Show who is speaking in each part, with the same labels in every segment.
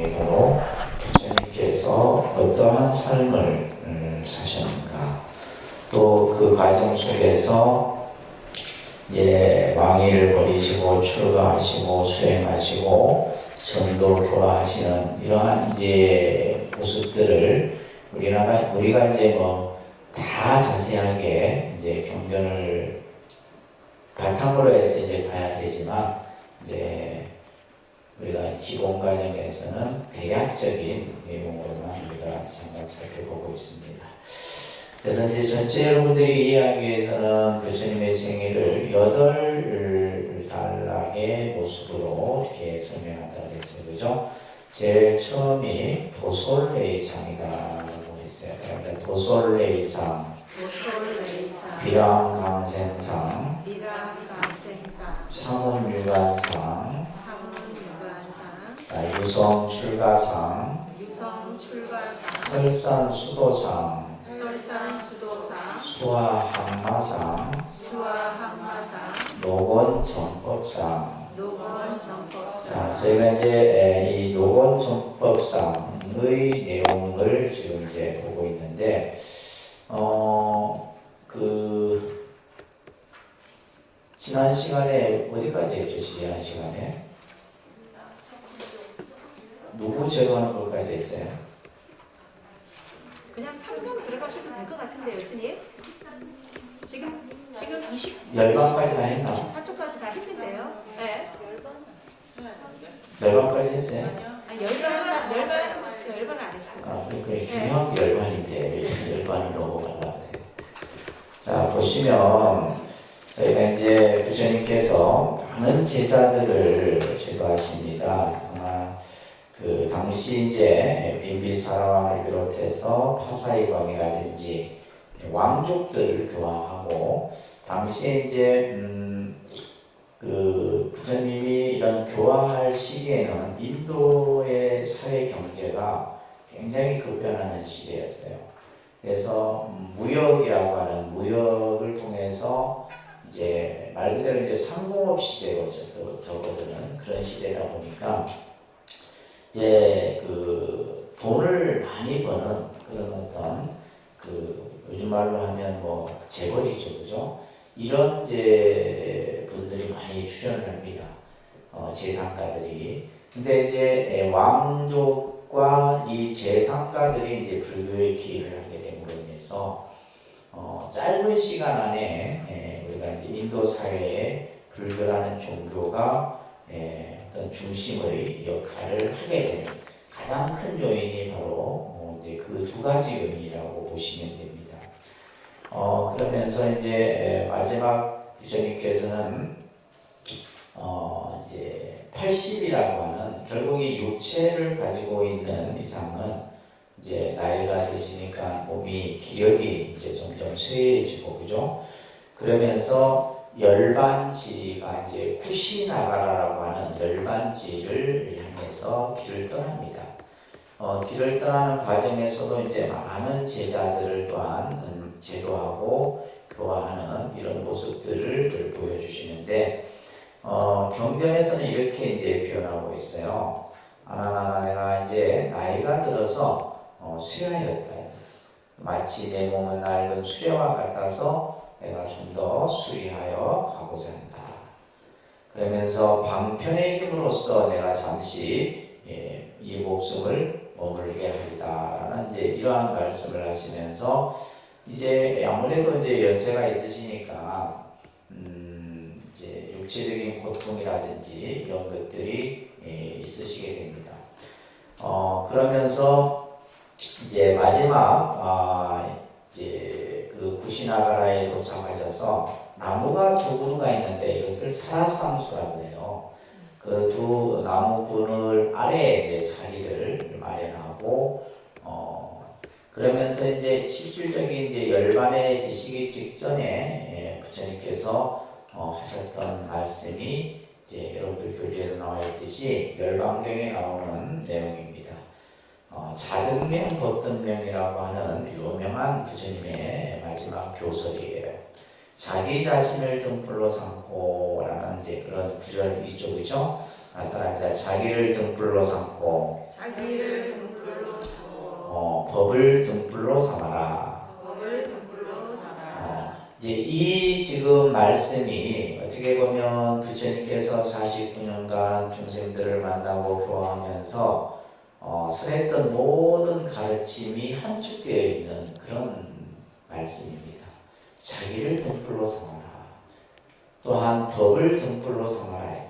Speaker 1: 내용이 바로 부처님께서 어떠한 삶을 사셨는가, 또 그 과정 속에서 이제 왕위를 버리시고 출가하시고 수행하시고 전도 교화하시는 이러한 이제 모습들을 우리가 이제 뭐 다 자세하게 이제 경전을 바탕으로 해서 이제 봐야 되지만, 이제 우리가 기본 과정에서는 대략적인 내용으로만 우리가 잠깐 살펴보고 있습니다. 그래서 이제 전체 여러분들이 이해하기 위해서는 부처님의 생애를 8단락의 모습으로 이렇게 설명한다고 했어요. 그죠? 제일 처음이 도솔레이상이다라고 했어요. 그러니까 도솔레이상, 비람강생상, 사문유관상, 유성출가상, 설산수도상, 수화항마상, 노건정법상. 자, 저희가 이제 이 노건정법상의 내용을 지금 이제 보고 있는데, 지난 시간에 어디까지 했죠? 지난 시간에 누구 제도하는 것까지 했어요?
Speaker 2: 그냥 상담 들어가셔도 될 것 같은데요, 스님. 지금
Speaker 1: 10반까지 다 했나?
Speaker 2: 24초까지 다 했는데요. 네.
Speaker 1: 10반까지 했어요?
Speaker 2: 아, 10번 안 했어요.
Speaker 1: 아, 그러니까 중요한 게 10반인데 10반을 넘어가려고 그래요. 자, 보시면 저희가 이제 부처님께서 많은 제자들을 제도하십니다. 그 당시 이제 빈비사라왕을 비롯해서 파사이광이라든지 왕족들을 교화하고, 당시에 이제 그 부처님이 이런 교화할 시기에는 인도의 사회 경제가 굉장히 급변하는 시대였어요. 그래서 무역이라고 하는, 무역을 통해서 이제 말 그대로 이제 상공업 시대로 접어드는 그런 시대다 보니까 이제 그 돈을 많이 버는 그런 어떤 그 요즘 말로 하면 뭐 재벌이죠, 그죠? 이런 이제 분들이 많이 출연을 합니다. 재상가들이. 근데 이제 왕족과 이 재상가들이 이제 불교의 기회를 하게 됨으로 인해서 짧은 시간 안에 우리가 이제 인도 사회에 불교라는 종교가 어떤 중심의 역할을 하게 되는 가장 큰 요인이 바로 이제 그 두 가지 요인이라고 보시면 됩니다. 그러면서 이제 마지막 부처님께서는 이제 80이라고 하는, 결국 이 육체를 가지고 있는 이상은 이제 나이가 드시니까 몸이 기력이 이제 점점 쇠해지고, 그죠? 그러면서 열반지가 이제 쿠시나가라라고 하는 열반지를 향해서 길을 떠납니다. 길을 떠나는 과정에서도 이제 많은 제자들을 또한 제도하고 교화하는 이런 모습들을 보여주시는데, 경전에서는 이렇게 이제 표현하고 있어요. 아나나나, 내가 이제 나이가 들어서 쇠하였다. 마치 내 몸은 낡은 수레와 같아서 내가 좀 더 수리하여 가고자 한다. 그러면서 방편의 힘으로써 내가 잠시 이 목숨을 머물게 하리다라는 이제 이러한 말씀을 하시면서, 이제 아무래도 이제 연세가 있으시니까 이제 육체적인 고통이라든지 이런 것들이 있으시게 됩니다. 그러면서 이제 마지막 이제 그 구시나가라에 도착하셔서 나무가 두 그루가 있는데 이것을 사라상수라고 해요. 그 두 나무 그늘 아래에 이제 자리를 마련하고, 그러면서 이제 실질적인 이제 열반에 드시기 직전에 부처님께서 하셨던 말씀이 이제 여러분들 교재에도 나와 있듯이 열반경에 나오는 내용입니다. 자등명, 법등명이라고 하는 유명한 부처님의 마지막 교설이에요. 자기 자신을 등불로 삼고라는 이제 그런 구절이죠, 그죠? 나타납니다. 자기를 등불로 삼고
Speaker 2: 자기를 등불로 삼고
Speaker 1: 법을 등불로 삼아라.
Speaker 2: 법을 등불로 삼아라.
Speaker 1: 이제 이 지금 말씀이 어떻게 보면 부처님께서 49년간 중생들을 만나고 교화하면서 설했던 모든 가르침이 함축되어 있는 그런 말씀입니다. 자기를 등불로 삼아라. 또한 법을 등불로 삼아라.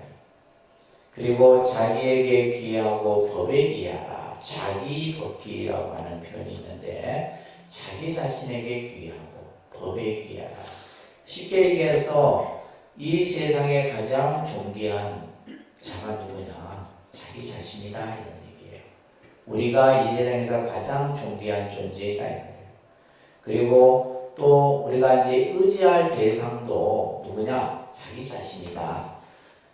Speaker 1: 그리고 자기에게 귀하고 법에 귀하라. 자기 법귀라고 하는 표현이 있는데 자기 자신에게 귀하고 법에 귀하라. 쉽게 얘기해서 이 세상에 가장 존귀한 자가 누구냐? 자기 자신이다 이런 얘기예요. 우리가 이 세상에서 가장 존귀한 존재이다 이런 거예요. 그리고 또 우리가 이제 의지할 대상도 누구냐? 자기 자신이다.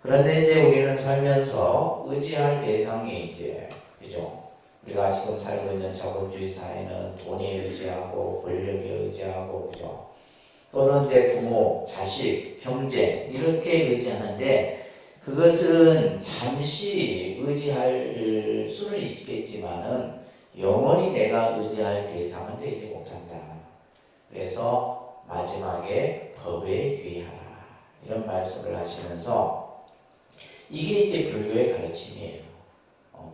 Speaker 1: 그런데 이제 우리는 살면서 의지할 대상이 이제 그죠? 우리가 지금 살고 있는 자본주의 사회는 돈에 의지하고 권력에 의지하고 그죠? 또는 이제 부모, 자식, 형제 이렇게 의지하는데 그것은 잠시 의지할 수는 있겠지만은 영원히 내가 의지할 대상은 되지 못한다. 그래서 마지막에 법에 귀하라 이런 말씀을 하시면서 이게 이제 불교의 가르침이에요.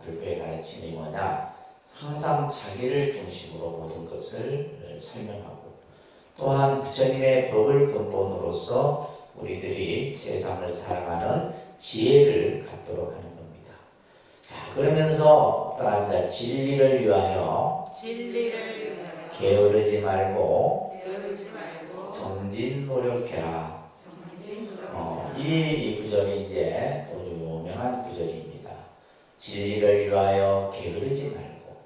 Speaker 1: 불교의 가르침이 뭐냐? 항상 자기를 중심으로 모든 것을 설명하고 또한 부처님의 법을 근본으로서 우리들이 세상을 살아가는 지혜를 갖도록 하는 겁니다. 자, 그러면서 따라합니다. 진리를 위하여 게으르지 말고 정진 노력해라. 이 구절이 이제 또 유명한 구절입니다. 진리를 위하여 게으르지 말고.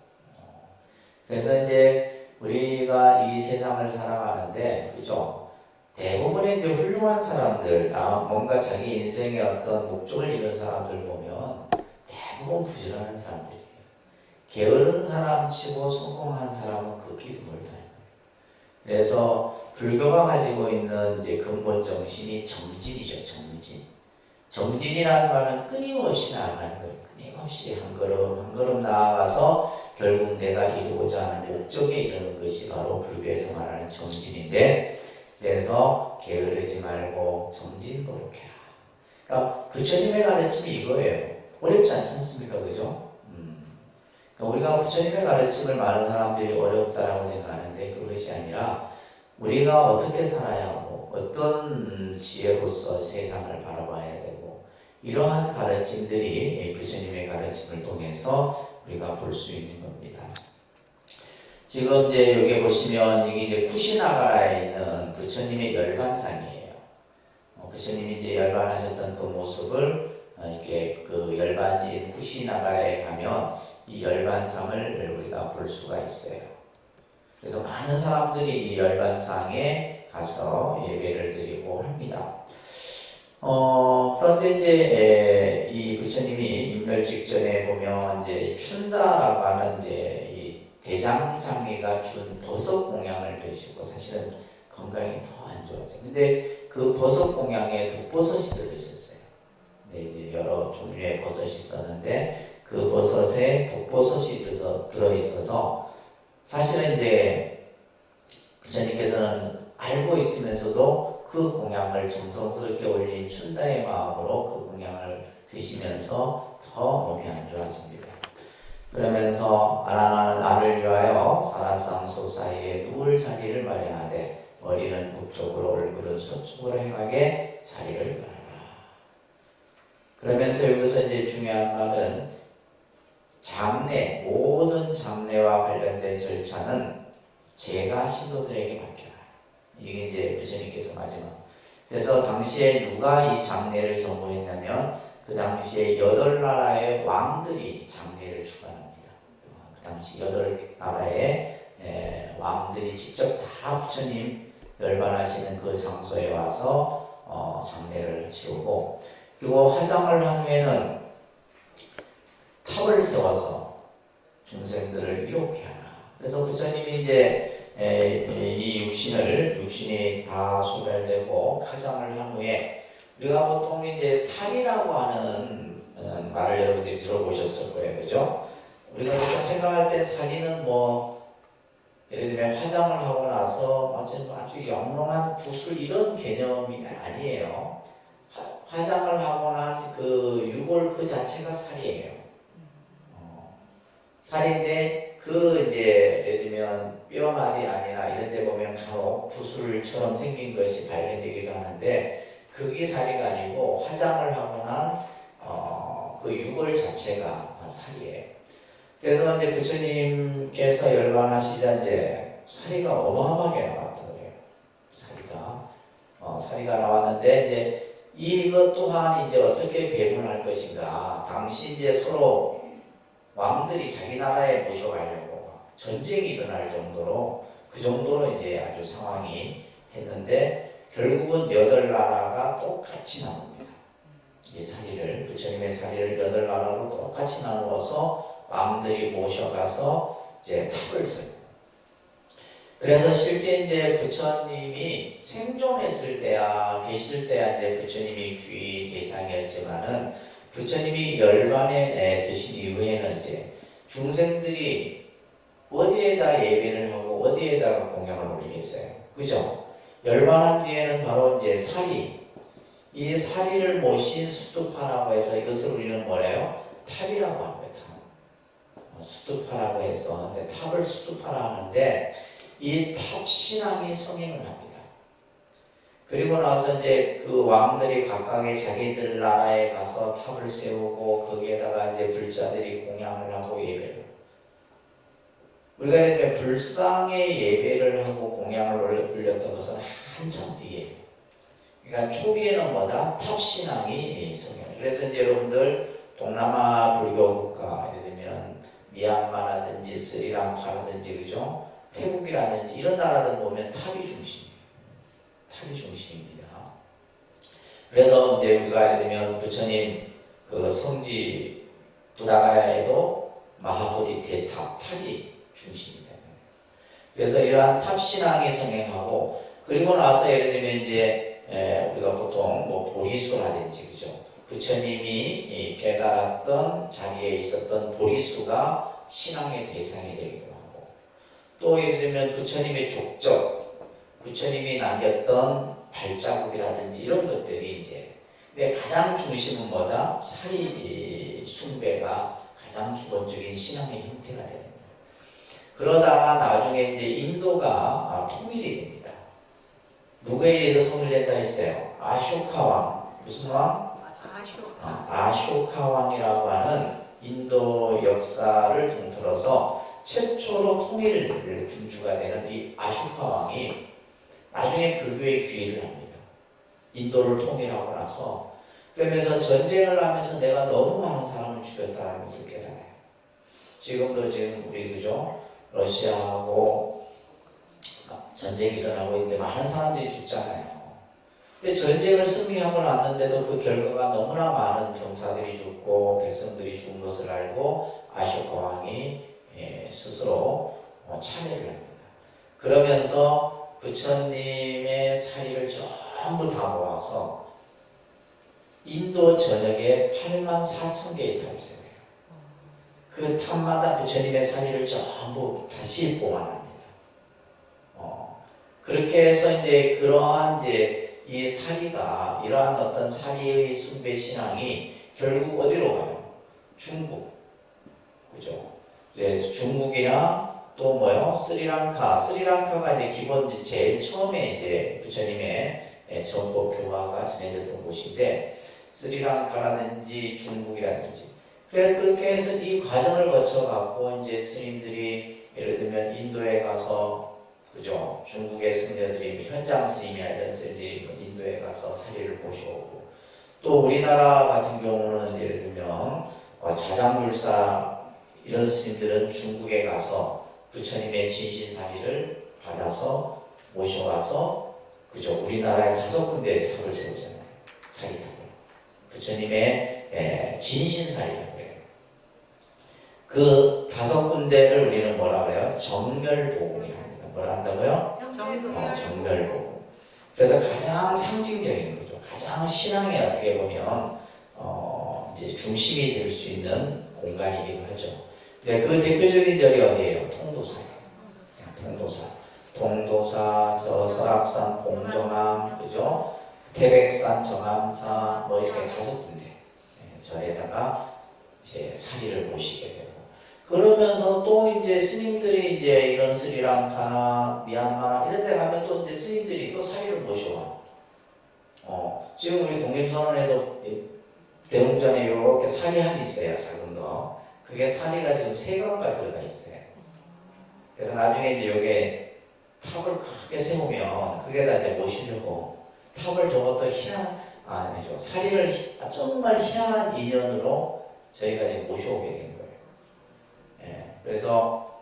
Speaker 1: 그래서 이제 우리가 이 세상을 살아가는데, 그죠? 대부분의 이제 훌륭한 사람들, 뭔가 자기 인생의 어떤 목적을 이룬 사람들 보면 대부분 부지런한 사람들이에요. 게으른 사람 치고 성공한 사람은 극히 드물다. 그래서 불교가 가지고 있는 이제 근본 정신이 정진이죠, 정진. 정진이라는 말은 끊임없이 나아가는 거예요. 끊임없이 한 걸음 한 걸음 나아가서 결국 내가 이루고자 하는 목적에 이르는 것이 바로 불교에서 말하는 정진인데, 그래서 게으르지 말고 정진 노력해라. 그러니까 부처님의 가르침이 이거예요. 어렵지 않지 않습니까, 그죠? 그러니까 우리가 부처님의 가르침을 많은 사람들이 어렵다라고 생각하는데 그것이 아니라 우리가 어떻게 살아야 하고 어떤 지혜로서 세상을 바라봐야 되고 이러한 가르침들이 부처님의 가르침을 통해서 우리가 볼 수 있는 겁니다. 지금 이제 여기 보시면 이게 이제 쿠시나가라에 있는 부처님의 열반상이에요. 부처님이 이제 열반하셨던 그 모습을 이렇게 그 열반지인 쿠시나가라에 가면 이 열반상을 우리가 볼 수가 있어요. 그래서 많은 사람들이 이 열반상에 가서 예배를 드리고 합니다. 그런데 이제 이 부처님이 인멸 직전에 보면 이제 춘다라고 하는 이제 이 대장장이가 준 버섯 공양을 드시고 사실은 건강이 더 안 좋아져요. 근데 그 버섯 공양에 독버섯이 들어있었어요. 네, 이제 여러 종류의 버섯이 있었는데 그 버섯에 독버섯이 들어있어서 사실은 이제 부처님께서는 알고 있으면서도 그 공양을 정성스럽게 올린 춘다의 마음으로 그 공양을 드시면서 더 몸이 안 좋아집니다. 그러면서 아라나는 나를 위하여 사라상소 사이에 누울 자리를 마련하되 머리는 북쪽으로 얼굴은 서쪽으로 행하게 자리를 걸어라. 그러면서 여기서 이제 중요한 말은 장례, 모든 장례와 관련된 절차는 제가 신도들에게 맡겨라. 이게 이제 부처님께서 마지막. 그래서 당시에 누가 이 장례를 전무했냐면 그 당시에 8나라의 왕들이 장례를 주관합니다. 그 당시 8나라의 왕들이 직접 다 부처님 열반하시는 그 장소에 와서 장례를 치르고, 그리고 화장을 한 후에는 탑을 세워서 중생들을 이롭게 하라. 그래서 부처님이 이제 이 육신이 다 소멸되고 화장을 한 후에 우리가 보통 이제 살이라고 하는 말을 여러분들이 들어보셨을 거예요, 그죠? 우리가 보통 생각할 때 살인은 뭐 예를 들면 화장을 하고 나서 아주 영롱한 구슬 이런 개념이 아니에요. 화장을 하고 난 그 유골 그 자체가 살이에요. 살인데 그 이제 예를 들면 뼈마디 안이나 이런 데 보면 간혹 구슬처럼 생긴 것이 발견되기도 하는데 그게 살이가 아니고 화장을 하고 난 그 유골 자체가 살이에요. 그래서 이제 부처님께서 열반하시자 이제 사리가 어마어마하게 나왔다 그래요. 사리가 나왔는데 이제 이것 또한 이제 어떻게 배분할 것인가. 당시 이제 서로 왕들이 자기 나라에 모셔가려고 전쟁이 일어날 정도로 그 정도로 이제 아주 상황이 했는데 결국은 8나라가 똑같이 나옵니다. 이 사리를 부처님의 사리를 8나라로 똑같이 나누어서 왕들이 모셔가서 이제 탑을 세요. 그래서 실제 이제 부처님이 생존했을 때야 계실 때야 이제 부처님이 귀 대상이었지만은 부처님이 열반에 드신 이후에는 이제 중생들이 어디에다 예배를 하고 어디에다가 공양을 올리겠어요, 그죠? 열반한 뒤에는 바로 이제 사리, 이 사리를 모신 수두파라고 해서 이것을 우리는 뭐래요? 탑이라고 합니다. 수두파라고 해서 탑을 수두파라 하는데 이 탑 신앙이 성행을 합니다. 그리고 나서 이제 그 왕들이 각각의 자기들 나라에 가서 탑을 세우고 거기에다가 이제 불자들이 공양을 하고 예배를. 우리가 이제 불상의 예배를 하고 공양을 올렸던 것은 한참 뒤에. 그러니까 초기에는 뭐다? 탑 신앙이 성행. 그래서 이제 여러분들 동남아 불교 국가 예를 들면 미얀마라든지 스리랑카라든지 그죠? 태국이라든지 이런 나라들 보면 탑이 중심이에요. 탑이 중심입니다. 그래서 이제 우리가 예를 들면 부처님 그 성지 부다가야에도 마하보디 대탑 탑이 중심입니다. 그래서 이러한 탑 신앙이 성행하고 그리고 나서 예를 들면 이제 우리가 보통 뭐 보리수라든지 그죠? 부처님이 깨달았던 자리에 있었던 보리수가 신앙의 대상이 되기도 하고 또 예를 들면 부처님의 족적, 부처님이 남겼던 발자국이라든지 이런 것들이 이제 근데 가장 중심은 뭐다? 사리 숭배가 가장 기본적인 신앙의 형태가 됩니다. 그러다가 나중에 이제 인도가 통일이 됩니다. 누구에 의해서 통일된다 했어요? 아쇼카 왕. 무슨 왕? 아쇼카 왕이라고 하는 인도 역사를 통틀어서 최초로 통일 군주가 되는 이 아쇼카 왕이 나중에 불교의 귀의를 합니다. 인도를 통일하고 나서 그러면서 전쟁을 하면서 내가 너무 많은 사람을 죽였다는 것을 깨달아요. 지금도 지금 우리 그죠? 러시아하고 전쟁이 일어나고 있는데 많은 사람들이 죽잖아요. 근데 전쟁을 승리하고 났는데도 그 결과가 너무나 많은 병사들이 죽고 백성들이 죽은 것을 알고 아쇼카 왕이 스스로 참회를 합니다. 그러면서 부처님의 사리를 전부 다 모아서 인도 전역에 84,000개의 탑이 있어요. 그 탑마다 부처님의 사리를 전부 다시 보관합니다. 그렇게 해서 이제 그러한 이제 이 사리가 이러한 어떤 사리의 숭배 신앙이 결국 어디로 가요? 중국, 그죠? 이제 중국이나 또 뭐요? 스리랑카가 이제 기본 제일 처음에 이제 부처님의 전법 교화가 전해졌던 곳인데 스리랑카라든지 중국이라든지 그래 그렇게 해서 이 과정을 거쳐 갖고 이제 스님들이 예를 들면 인도에 가서 그죠? 중국의 스님들이 현장 스님이나 이런 스님들이 인도에 가서 사리를 모셔오고 또 우리나라 같은 경우는 예를 들면 자장불사 이런 스님들은 중국에 가서 부처님의 진신사리를 받아서 모셔와서 그죠? 우리나라에 5군데의 탑을 세우잖아요. 사리탑을. 부처님의 진신사리라고 해요. 그 5군데를 우리는 뭐라 그래요? 정멸복음이라고 합니다. 뭐라 한다고요? 정멸복음. 그래서 가장 상징적인 거죠. 가장 신앙에 어떻게 보면 이제 중심이 될 수 있는 공간이기도 하죠. 근데 그 대표적인 절이 어디예요? 통도사예요. 통도사. 통도사, 저 설악산, 봉정암, 그죠? 태백산, 정암사, 뭐 이렇게 5군데 절에다가 이제 사리를 모시게 되고, 그러면서 또 이제 스님들이 이제 이런 스리랑카나 미얀마나 이런 데 가면 또 이제 스님들이 또 사리를 모셔와. 지금 우리 독립선언에도 대웅전에 이렇게 사리함이 있어요. 작은 거. 그게 사리가 지금 3건가 들어가 있어요. 그래서 나중에 이제 요게 탑을 크게 세우면 그게다 이제 모시려고 탑을 저것도 아니죠. 사리를 정말 희한한 인연으로 저희가 지금 모셔오게 된 거예요. 예, 그래서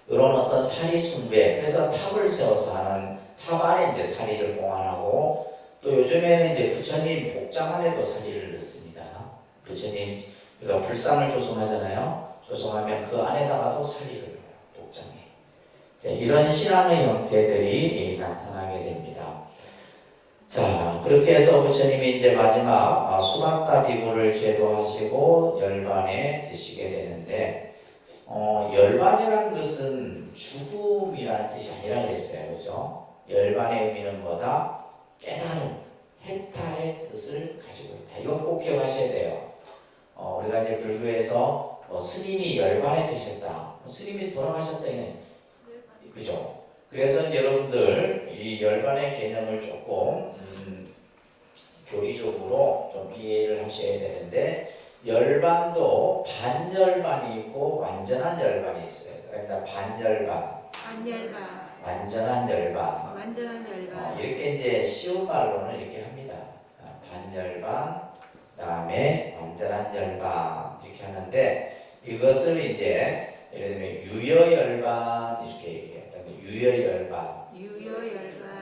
Speaker 1: 이런 어떤 사리 숭배, 그래서 탑을 세워서 하는, 탑 안에 이제 사리를 봉안하고, 또 요즘에는 이제 부처님 복장 안에도 사리를 넣습니다. 부처님, 우리가 불상을 조성하잖아요. 조성하면 그 안에다가도 사리를 넣어요. 복장에. 이런 신앙의 형태들이 나타나게 됩니다. 자, 그렇게 해서 부처님이 이제 마지막 수박다 비구를 제도하시고 열반에 드시게 되는데, 열반이라는 것은 죽음이라는 뜻이 아니라 그랬어요. 그죠? 열반의 의미는 뭐다? 깨달음, 해탈의 뜻을 가지고 있다. 이거 꼭 기억하셔야 돼요. 우리가 이제 불교에서 스님이 열반에 드셨다. 스님이 돌아가셨다. 그죠? 그래서 이제 여러분들 이 열반의 개념을 조금 교리적으로 좀 이해를 하셔야 되는데, 열반도 반열반이 있고 완전한 열반이 있어요. 그러니까 반열반, 완전한 열반, 이렇게 이제 쉬운 말로는 이렇게 합니다. 반열반, 그다음에 완전한 열반 이렇게 하는데, 이것을 이제 예를 들면 유여열반 이렇게 얘기해요. 유여열반, 무여열반,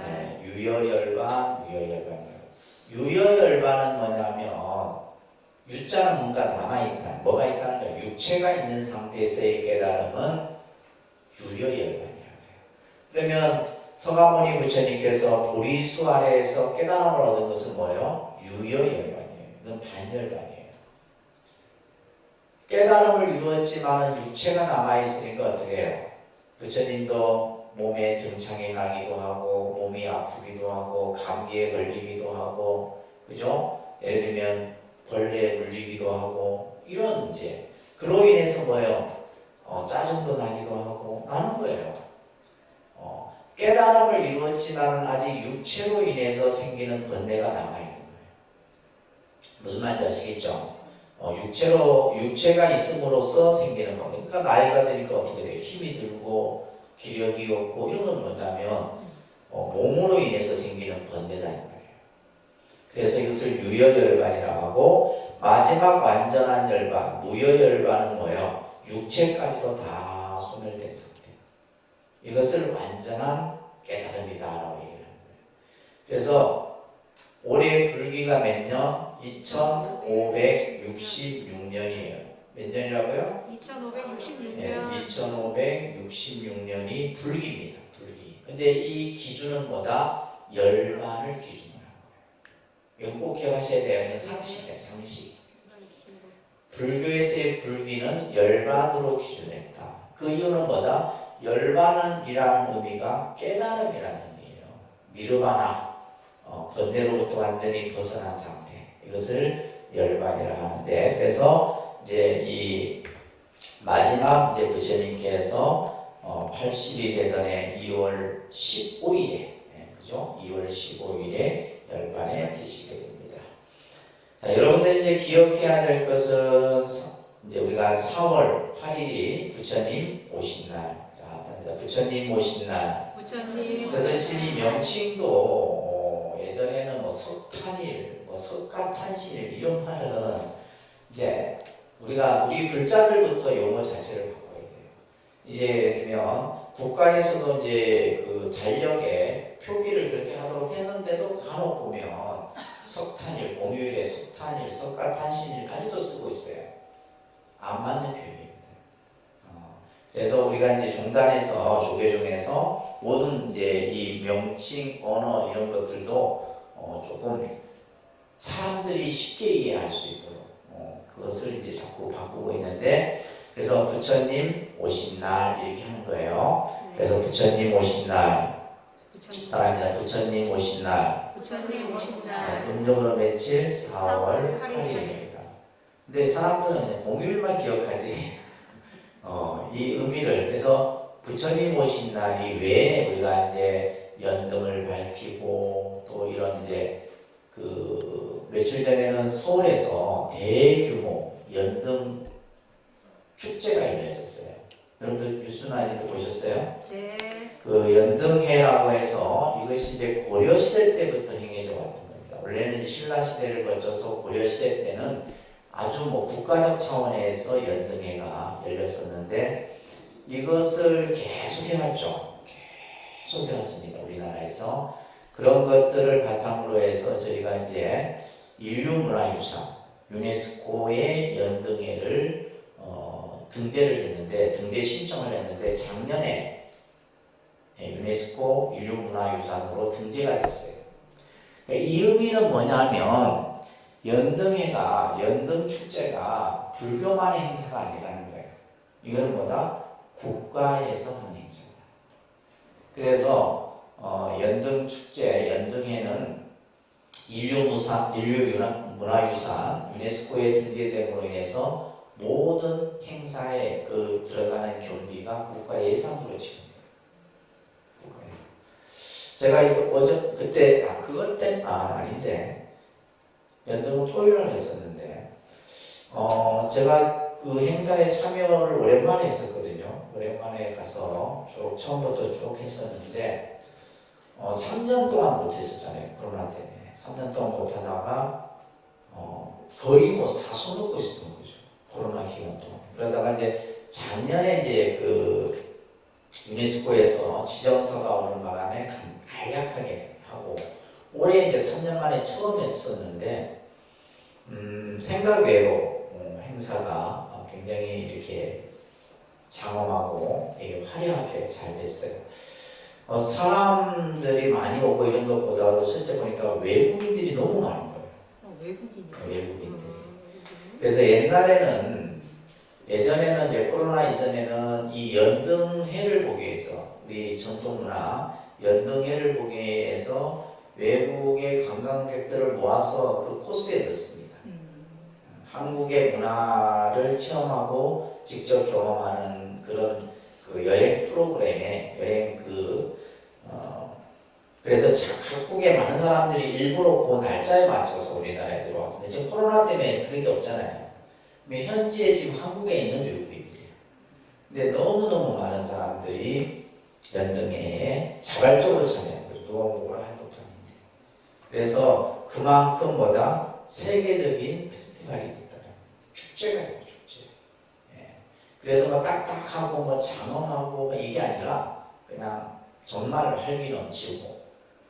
Speaker 1: 네, 유여열반, 무여열반. 유여열반은 뭐냐면 유자는 뭔가 남아있다. 뭐가 있다는 거야? 육체가 있는 상태에서의 깨달음은 유여열반이라고 해요. 그러면 서가모니 부처님께서 보리수 아래에서 깨달음을 얻은 것은 뭐예요? 유여열반이에요. 이건 반열반이에요. 깨달음을 이루었지만 육체가 남아있으니까 어떻게 해요? 부처님도 몸에 등창이 나기도 하고, 몸이 아프기도 하고, 감기에 걸리기도 하고, 그죠? 예를 들면 벌레에 물리기도 하고, 이런 이제 그로 인해서 뭐예요? 짜증도 나기도 하고 나는 거예요. 깨달음을 이루었지만 아직 육체로 인해서 생기는 번뇌가 남아있는 거예요. 무슨 말인지 아시겠죠? 육체가 있음으로써 생기는 겁니다. 그러니까 나이가 드니까 어떻게 돼요? 힘이 들고 기력이 없고, 이런 건 뭐냐면 몸으로 인해서 생기는 번뇌다 이 말이에요. 그래서 이것을 유여열반이라고 하고, 마지막 완전한 열반, 무여열반은 뭐예요? 육체까지도 다 소멸된 상태. 이것을 완전한 깨달음이다라고 얘기를 하는 거예요. 그래서 올해 불기가 몇 년? 2566년이에요. 몇 년이라고요?
Speaker 2: 2566년.
Speaker 1: 네, 2566년이 불기입니다. 불기. 근데 이 기준은 뭐다? 열반을 기준으로 하는 거예요. 이거 꼭 기억하셔야 돼요. 이건 상식이에요. 상식. 불교에서의 불기는 열반으로 기준했다. 그 이유는 뭐다? 열반이라는 의미가 깨달음이라는 의미예요. 니르바나, 번뇌로부터 완전히 벗어난 상태. 이것을 열반이라 하는데, 그래서 이제 이 마지막 이제 부처님께서 80이 되던 해 2월 15일에, 그죠? 2월 15일에 열반에 드시게 됩니다. 자, 여러분들 이제 기억해야 될 것은 이제 우리가 4월 8일이 부처님 오신 날. 자, 부처님 오신 날. 그래서 이 명칭도 예전에는 뭐 석탄일, 뭐 석가탄실 이런 말은 이제 우리 불자들부터 용어 자체를 바꿔야 돼요. 이제 예를 들면 국가에서도 이제 그 달력에 표기를 그렇게 하도록 했는데도 간혹 보면 석탄일, 공휴일에 석탄일, 석가탄신일까지도 쓰고 있어요. 안 맞는 표현입니다. 그래서 우리가 이제 종단에서, 조계종에서 모든 이제 이 명칭, 언어 이런 것들도 조금 사람들이 쉽게 이해할 수 있도록 그것을 이제 자꾸 바꾸고 있는데, 그래서 부처님 오신 날 이렇게 하는 거예요. 그래서 부처님 오신 날, 사람이다. 부처님 오신 날,
Speaker 2: 부처님 오신 날
Speaker 1: 음력으로 며칠? 4월 8일입니다. 근데 사람들은 공휴일만 기억하지 이 의미를, 그래서 부처님 오신 날이 왜 우리가 이제 연등을 밝히고 또 이런 이제 그 며칠 전에는 서울에서 대규모 연등 축제가 열렸었어요. 여러분들 뉴스나이도 보셨어요?
Speaker 2: 네.
Speaker 1: 그 연등회라고 해서 이것이 이제 고려 시대 때부터 행해져 왔던 겁니다. 원래는 신라 시대를 거쳐서 고려 시대 때는 아주 뭐 국가적 차원에서 연등회가 열렸었는데, 이것을 계속 해왔죠. 계속 해왔습니다. 우리나라에서. 그런 것들을 바탕으로 해서 저희가 이제 인류문화유산 유네스코의 연등회를 등재를 했는데, 등재 신청을 했는데 작년에 유네스코 인류문화유산으로 등재가 됐어요. 이 의미는 뭐냐면 연등회가, 연등축제가 불교만의 행사가 아니라는 거예요. 이거는 뭐다? 국가에서 하는 행사다. 그래서 연등축제, 연등회는 인류문화유산 유네스코에 등재됨으로 인해서 모든 행사에 그 들어가는 경비가 국가 예산으로 지급돼요. 제가 이거 어제 그때 그것 때 아닌데 연등은 토요일날 했었는데 제가 그 행사에 참여를 오랜만에 했었거든요. 오랜만에 가서 쭉 처음부터 쭉 했었는데 3년 동안 못 했었잖아요. 코로나 때문에 3년 동안 못 하다가 거의 뭐 다 손놓고 있었던 거죠. 코로나 기간 동안. 그러다가 이제 작년에 이제 그 유네스코에서 지정서가 오는 바람에 간략하게 하고, 올해 이제 3년 만에 처음 했었는데 생각 외로 행사가 굉장히 이렇게 장엄하고 되게 화려하게 잘 됐어요. 사람들이 많이 오고 이런 것보다도 실제 보니까 외국인들이 너무 많은 거예요. 외국인들이. 그래서 예전에는 이제 코로나 이전에는 이 연등회를 보기 위해서, 우리 전통문화 연등회를 보기 위해서 외국의 관광객들을 모아서 그 코스에 넣습니다. 한국의 문화를 체험하고 직접 경험하는 그런 그 여행 프로그램에 그래서 각국의 많은 사람들이 일부러 그 날짜에 맞춰서 우리나라에 들어왔어요. 지금 코로나 때문에 그런 게 없잖아요. 현지에 지금 한국에 있는 외국인들이에요. 근데 너무너무 많은 사람들이 연등회에 자발적으로 참여하고 누가 뭐라 할 것도 아닌데, 그래서 그만큼 뭐다? 세계적인 페스티벌이 됐다. 축제가 되고 축제. 그래서 뭐 딱딱하고 뭐 장엄하고 이게 아니라 그냥 정말 활기 넘치고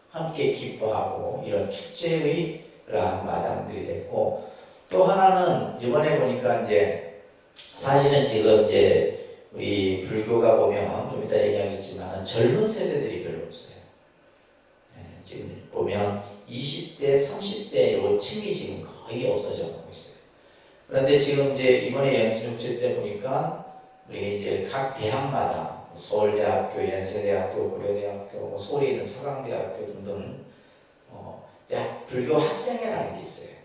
Speaker 1: 함께 기뻐하고 이런 축제의 그러한 마당들이 됐고, 또 하나는 이번에 보니까 이제 사실은 지금 이제 우리 불교가 보면 좀 이따 얘기하겠지만 젊은 세대들이 별로 없어요. 지금 보면 20대, 30대 요 층이 지금 거의 없어져 가고 있어요. 그런데 지금 이제 이번에 연등축제 때 보니까 우리 이제 각 대학마다 서울대학교, 연세대학교, 고려대학교, 서울에 있는 서강대학교 등등 불교 학생회라는 게 있어요.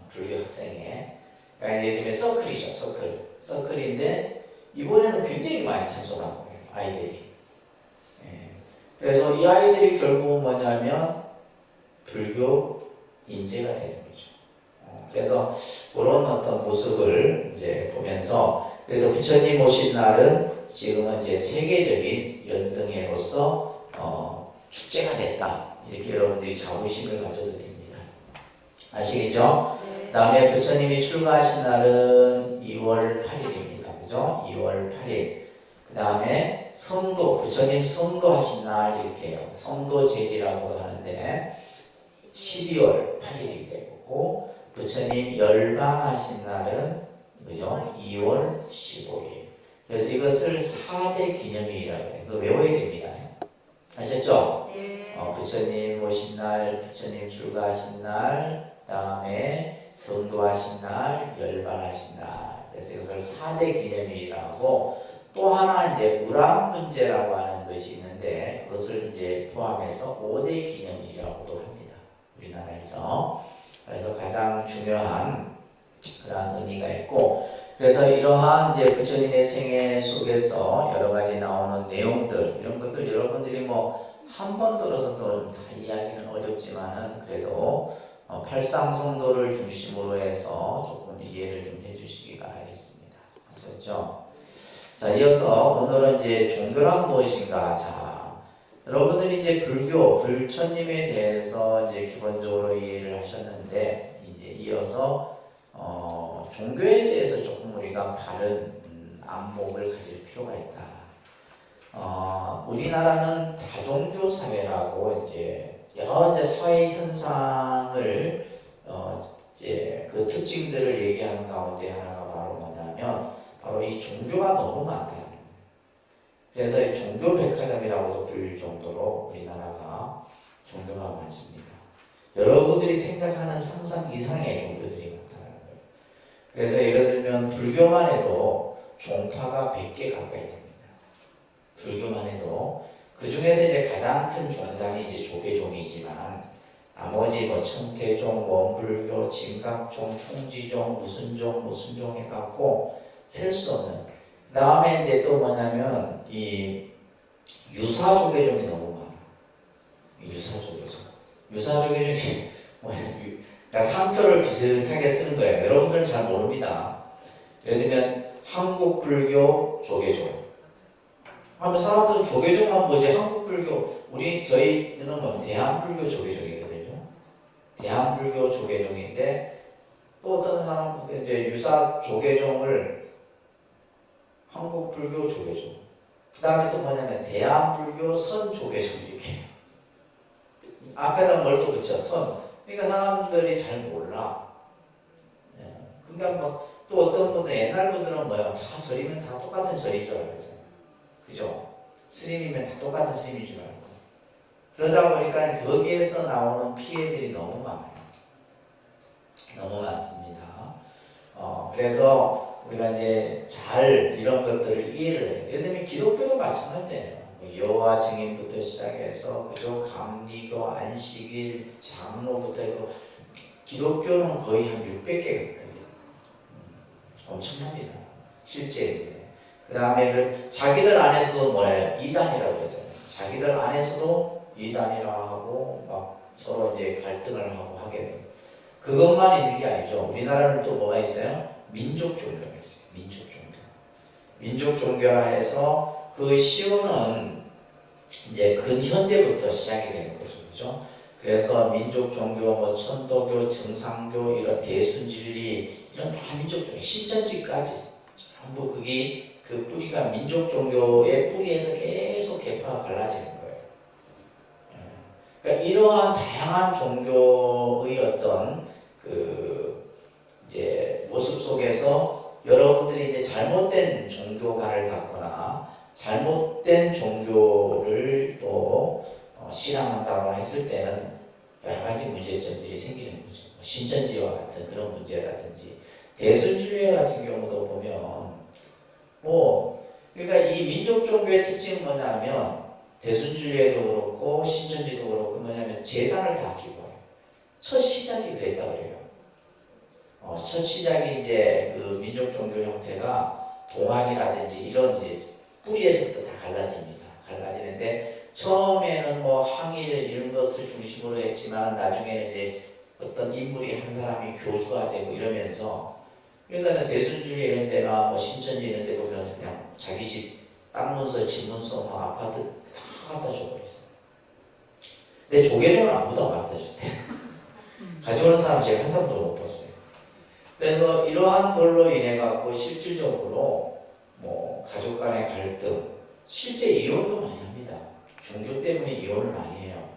Speaker 1: 불교 학생회. 그러니까 예를 들면 서클이죠. 서클인데 이번에는 굉장히 많이 참석하고 있어요. 아이들이. 그래서 이 아이들이 결국은 뭐냐면 불교 인재가 되는 거죠. 그래서 그런 어떤 모습을 이제 보면서, 그래서 부처님 오신 날은 지금은 이제 세계적인 연등회로서 축제가 됐다. 이렇게 여러분들이 자부심을 가져도 됩니다. 아시겠죠? 네. 다음에 부처님이 출가하신 날은 2월 8일입니다. 그죠? 2월 8일. 그 다음에 성도, 부처님 성도하신 날 이렇게 해요. 성도제일이라고 하는데 12월 8일이 되고, 부처님 열반하신 날은 그죠? 2월 15일. 그래서 이것을 4대 기념일이라고 해요. 그거 외워야 됩니다. 아셨죠? 네. 부처님 오신 날, 부처님 출가하신 날, 다음에 성도하신 날, 열반하신 날. 그래서 이것을 4대 기념일이라고 또 하나 이제 우람분제라고 하는 것이 있는데 그것을 이제 포함해서 5대 기념일이라고도 합니다. 우리나라에서. 그래서 가장 중요한 그런 의미가 있고 그래서 이러한 이제 부처님의 생애 속에서 여러 가지 나오는 내용들 이런 것들 여러분들이 뭐 한 번 들어서도 다 이해하기는 어렵지만은 그래도 팔상성도를 중심으로 해서 조금 이해를 좀 해주시기 바라겠습니다. 아셨죠? 자, 이어서 오늘은 이제 종교란 무엇인가? 자, 여러분들이 이제 불교, 불처님에 대해서 이제 기본적으로 이해를 하셨는데 이제 이어서 종교에 대해서 조금 우리가 바른 안목을 가질 필요가 있다. 우리나라는 다종교 사회라고 이제 여러 이제 사회 현상을 이제 그 특징들을 얘기하는 가운데 하나가 바로 뭐냐면 바로 이 종교가 너무 많다는 거예요. 그래서 이 종교 백화점이라고도 불릴 정도로 우리나라가 종교가 많습니다. 여러분들이 생각하는 상상 이상의 종교들이 많다는 거예요. 그래서 예를 들면 불교만 해도 종파가 100개 가까이 됩니다. 불교만 해도 그 중에서 이제 가장 큰 종단이 이제 조계종이지만 나머지 뭐 천태종, 원불교, 진각종, 총지종, 무슨 종 해갖고 셀 수 없는. 그 다음에 이제 또 뭐냐면 이 유사조계종이 너무 많아. 유사조계종. 유사조계종이 그러니까 상표를 비슷하게 쓰는 거예요. 여러분들은 잘 모릅니다. 예를 들면 한국불교 조계종. 하면 사람들은 조계종만 보지 한국불교 저희는 뭐 대한불교 조계종이거든요. 대한불교 조계종인데 또 어떤 사람은 이제 유사 조계종을 한국불교 조계종. 그 다음에 또 뭐냐면 대한불교 선조계종 이렇게 앞에다 뭘 또 붙여 선. 그러니까 사람들이 잘 몰라. 그러니까 뭐 또 어떤 분들 옛날 분들은 뭐야 다 절이면 다 똑같은 절인 줄 알고. 그죠? 스님이면 다 똑같은 스님인 줄 알고. 그러다 보니까 거기에서 나오는 피해들이 너무 많아요. 너무 많습니다. 그래서 우리가 이제 잘 이런 것들을 이해를 해요. 예를 들면 기독교도 마찬가지예요. 여호와 증인부터 시작해서 그죠? 감리교, 안식일, 장로부터 해서 기독교는 거의 한 600개가 있거든요. 엄청납니다. 실제. 그 다음에 자기들 안에서도 뭐예요? 이단이라고 그러잖아요. 자기들 안에서도 이단이라 하고 막 서로 이제 갈등을 하고 하게 돼요. 그것만 있는 게 아니죠. 우리나라는 또 뭐가 있어요? 민족 종교가 있어요. 민족 종교. 민족 종교라 해서 그 시효는 이제 근현대부터 시작이 되는 거죠. 그죠? 그래서 민족 종교, 뭐 천도교, 정상교, 이런 대순진리 이런 다 민족 종교, 신천지까지 전부 그게 그 뿌리가 민족 종교의 뿌리에서 계속 계파가 갈라지는 거예요. 그러니까 이러한 다양한 종교의 어떤 그 이제 모습 속에서 여러분들이 이제 잘못된 종교관을 갖거나 잘못된 종교를 또 신앙한다고 했을 때는 여러 가지 문제점들이 생기는 거죠. 신천지와 같은 그런 문제라든지 대순진리 같은 경우도 보면 그러니까 이 민족 종교의 특징은 뭐냐면 대순진리에도 그렇고 신천지도 그렇고 뭐냐면 재산을 다 기부해요. 첫 시작이 그랬다 그래요. 첫 시작이 이제 그 민족 종교 형태가 동학이라든지 이런 이제 뿌리에서부터 다 갈라집니다. 갈라지는데 처음에는 뭐 항일 이런 것을 중심으로 했지만 나중에는 이제 어떤 인물이 한 사람이 교주가 되고 이러면서 그러니까 대순주의 이런 데나 뭐 신천지 이런 데 보면 그냥 자기 집 땅 문서, 집 문서, 막 아파트 다 갖다 줘버렸어요. 근데 조계종은 아무도 안 갖다 줬대. 가져오는 사람 제가 한 사람도 못 봤어요. 그래서 이러한 걸로 인해 갖고 실질적으로 뭐 가족 간의 갈등, 실제 이혼도 많이 합니다. 종교 때문에 이혼을 많이 해요.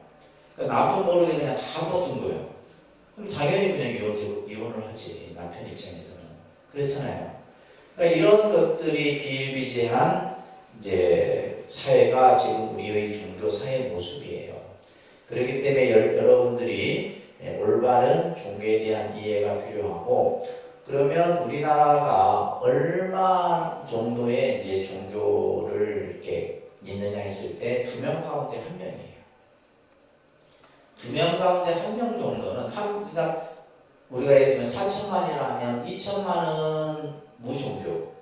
Speaker 1: 그러니까 남편 모르게 그냥 다 퍼준 거예요. 그럼 당연히 그냥 이혼을 하지, 남편 입장에서는. 그렇잖아요. 그러니까 이런 것들이 비일비재한 이제 사회가 지금 우리의 종교 사회 모습이에요. 그렇기 때문에 여러분들이 올바른 종교에 대한 이해가 필요하고 그러면 우리나라가 얼마 정도의 이제 종교를 이렇게 믿느냐 했을 때 2명 가운데 1명이에요. 2명 가운데 1명 정도는 그러니까 우리가 예를 들면 4천만이라면 2천만은 무종교,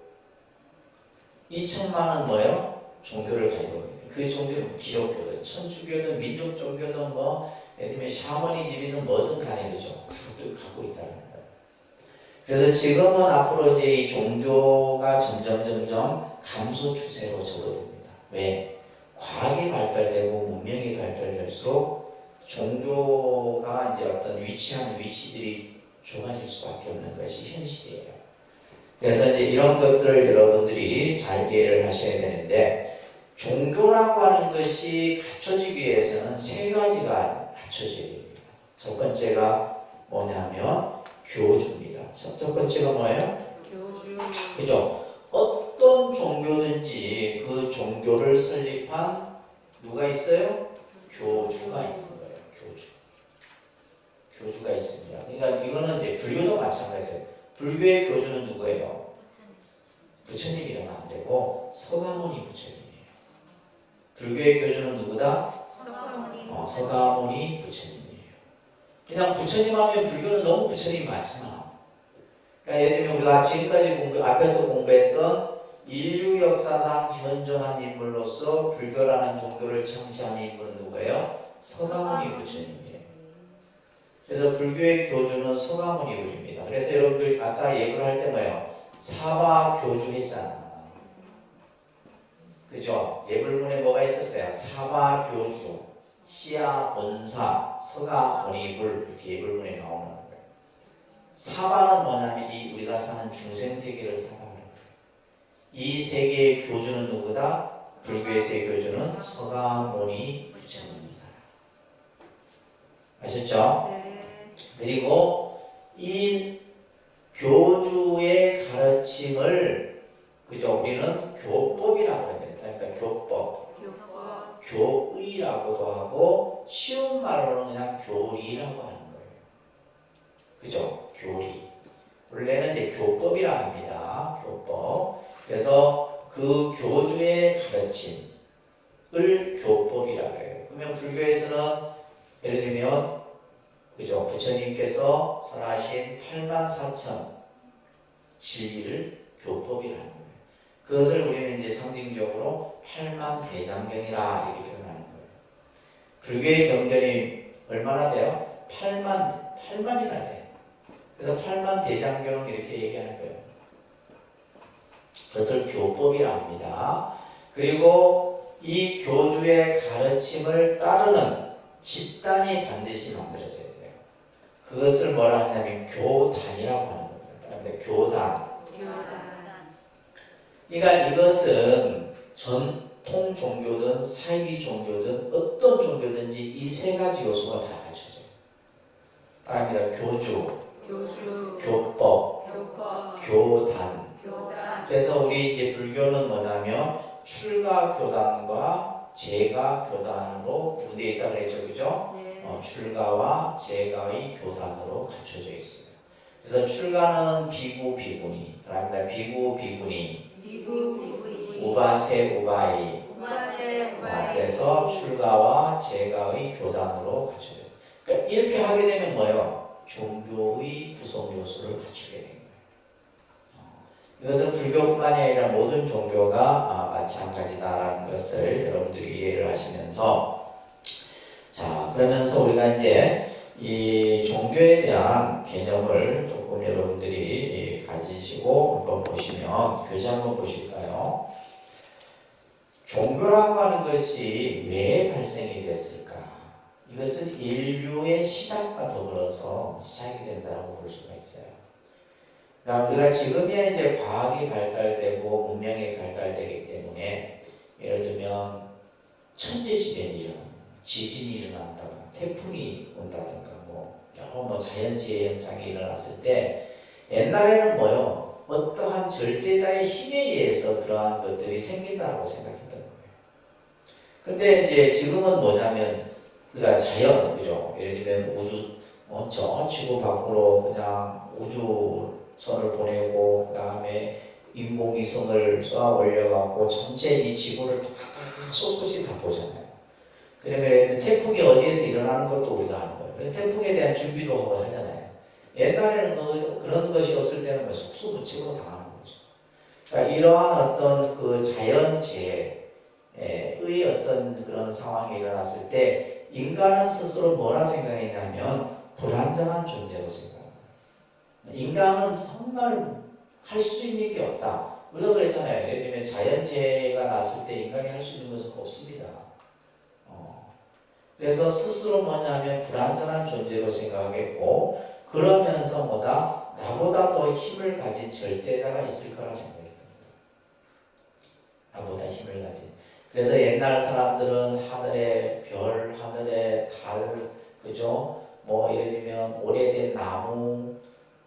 Speaker 1: 2천만은 뭐예요? 종교를 가지고 있는 그 종교는 기독교든 천주교든 민족 종교든 뭐 예를 들면 샤머니즘이든 뭐든 간에 그죠? 갖고 있다는 거예요. 그래서 지금은 앞으로 이제 이 종교가 점점 감소 추세로 접어듭니다. 왜? 과학이 발달되고 문명이 발달될수록 종교가 이제 어떤 위치하는 위치들이 좁아질 수밖에 없는 것이 현실이에요. 그래서 이제 이런 것들을 여러분들이 잘 이해를 하셔야 되는데 종교라고 하는 것이 갖춰지기 위해서는 3가지가 갖춰져야 됩니다. 첫 번째가 뭐냐면 교주입니다. 첫 번째가 뭐예요?
Speaker 2: 교주.
Speaker 1: 그죠? 어떤 종교든지 그 종교를 설립한 누가 있어요? 교주가 있는 거예요. 교주가 있습니다. 그러니까 이거는 이제 불교도 마찬가지예요. 불교의 교주는 누구예요? 부처님이라면 안 되고 서가모니 부처님이에요. 불교의 교주는 누구다? 서가모니 부처님이에요. 그냥 부처님 하면 불교는 너무 부처님이 많잖아. 그러니까 예를 들면 우리가 지금까지 앞에서 공부했던 인류 역사상 현존한 인물로서 불교라는 종교를 창시한 인물은 누구예요? 서가모니 부처님이에요. 그래서 불교의 교주는 서가모니불입니다. 그래서 여러분들 아까 예불 할 때 뭐예요? 사바교주 했잖아. 그죠? 예불문에 뭐가 있었어요? 사바교주, 시아본사, 서가모니불 이렇게 예불문에 나오는 거예요. 사바는 뭐냐면 이 우리가 사는 중생세계를 사바하는 거예요. 이 세계의 교주는 누구다? 불교의 세 교주는 서가모니 부처님입니다. 아셨죠?
Speaker 2: 네.
Speaker 1: 그리고 이 교주의 가르침을 그죠? 우리는 교법이라고 합니다. 그러니까 교법, 교의라고도 하고 쉬운 말로는 그냥 교리라고 하는 거예요. 그죠? 교리. 원래는 이제 교법이라 합니다. 교법. 그래서 그 교주의 가르침을 교법이라 그래요. 그러면 불교에서는 예를 들면 그죠? 부처님께서 설하신 84,000 진리를 교법이라는 거예요. 그것을 우리는 이제 상징적으로 8만대장경이라 이렇게 표현하는 거예요. 불교의 경전이 얼마나 돼요? 8만이나 돼요. 그래서 8만대장경을 이렇게 얘기하는 거예요. 그것을 교법이라 합니다. 그리고 이 교주의 가르침을 따르는 집단이 반드시 만들어져야 돼요. 그것을 뭐라 하냐면 교단이라고 하는 겁니다. 교단. 그러니까 이것은 전통 종교든 사이비 종교든 어떤 종교든지 이 3가지 요소가 다 갖춰져요. 따라합니다. 교주, 교법, 교단. 그래서 우리 이제 불교는 뭐냐면 출가 교단과 제가 교단으로 구분되어 있다 그랬죠, 그죠?
Speaker 2: 네.
Speaker 1: 출가와 제가의 교단으로 갖춰져 있어요. 그래서 출가는 비구, 비구니, 그다음에 비구, 비구니, 우바세, 우바이. 그래서 출가와 제가의 교단으로 갖춰져 있어요. 그러니까 이렇게 하게 되면 뭐예요? 종교의 구성 요소를 갖추게 됩니다. 이것은 불교뿐만이 아니라 모든 종교가 마찬가지다라는 것을 여러분들이 이해를 하시면서 자 그러면서 우리가 이제 이 종교에 대한 개념을 조금 여러분들이 가지시고 한번 보시면 교재 한번 보실까요? 종교라고 하는 것이 왜 발생이 됐을까? 이것은 인류의 시작과 더불어서 시작이 된다고 볼 수가 있어요. 그러니까 우리가 지금이야 이제 과학이 발달되고 문명이 발달되기 때문에 예를 들면 천재지변이 일어납니다. 지진이 일어난다든가 태풍이 온다든가 여러 자연재해 현상이 일어났을 때 옛날에는 뭐요? 어떠한 절대자의 힘에 의해서 그러한 것들이 생긴다고 생각했던 거예요. 근데 이제 지금은 뭐냐면 우리가 자연, 그죠? 예를 들면 우주 저 지구 밖으로 그냥 우주선을 보내고 그 다음에 인공위성을 쏘아 올려갖고 전체 이 지구를 다 솟구시 다 보잖아요. 그러면 예를 들면 태풍이 어디에서 일어나는 것도 우리가 아는 거예요. 그래서 태풍에 대한 준비도 하고 하잖아요. 옛날에는 그런 것이 없을 때는 속수무책으로 당하는 거죠. 그러니까 이러한 어떤 그 자연재해의 어떤 그런 상황이 일어났을 때 인간은 스스로 뭐라 생각했냐면 불완전한 존재로 생각합니다. 인간은 정말 할 수 있는 게 없다. 우리가 그랬잖아요. 예를 들면 자연재해가 났을 때 인간이 할 수 있는 것은 없습니다. 그래서 스스로 뭐냐면 불완전한 존재로 생각했고 그러면서 나보다 더 힘을 가진 절대자가 있을 거라 생각했습니다. 나보다 힘을 가진. 그래서 옛날 사람들은 하늘의 별, 하늘의 달, 그죠? 예를 들면 오래된 나무,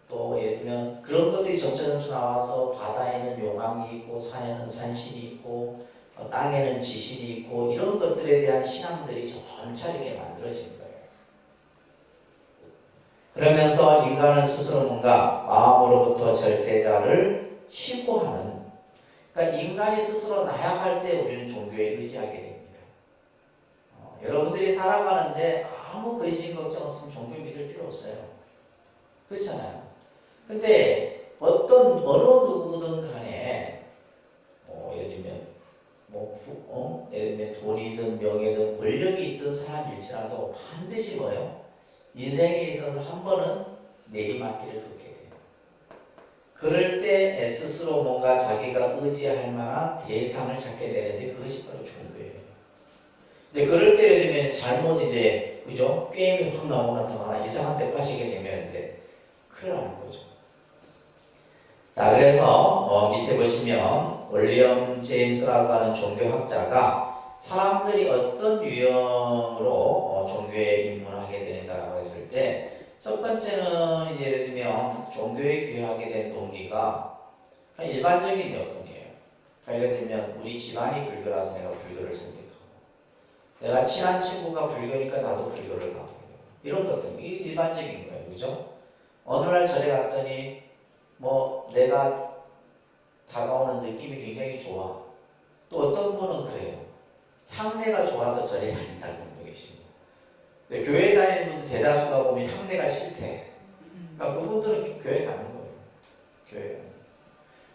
Speaker 1: 또 예를 들면 그런 것들이 점점 나와서 바다에는 용왕이 있고 산에는 산신이 있고 땅에는 지신이 있고 이런 것들에 대한 신앙들이 점차 이렇게 만들어진 거예요. 그러면서 인간은 스스로 뭔가 마음으로부터 절대자를 신고하는, 그러니까 인간이 스스로 나약할 때 우리는 종교에 의지하게 됩니다. 여러분들이 살아가는데 아무 근심 걱정 없으면 종교 믿을 필요 없어요. 그렇잖아요. 근데 어느 누구든 간에 예를 들면 예를 들면 돈이든 명예든 권력이 있든 사람일지라도 반드시 인생에 있어서 한 번은 내리막길을 걷게 돼요. 그럴 때 스스로 뭔가 자기가 의지할 만한 대상을 찾게 되는데 그것이 바로 종교예요. 근데 그럴 때 예를 들면 잘못 그죠? 게임이 확 넘어갔다거나 이상한 데 빠지게 되면 큰일 나는 거죠. 자, 그래서 밑에 보시면 윌리엄 제임스라고 하는 종교학자가 사람들이 어떤 유형으로 종교에 입문하게 되는가라고 했을 때 첫 번째는 예를 들면 종교에 귀하게 된 동기가 그냥 일반적인 여건이에요. 그러니까 예를 들면 우리 집안이 불교라서 내가 불교를 선택하고 내가 친한 친구가 불교니까 나도 불교를 가고 이런 것들 일반적인 거예요. 그죠? 어느 날 절에 갔더니 내가 다가오는 느낌이 굉장히 좋아. 또 어떤 분은 그래요. 향내가 좋아서 절에 다닌다는 분도 계시고. 근데 교회 다니는 분들 대다수가 보면 향내가 싫대. 그러니까 그분들은 교회 가는 거예요. 교회.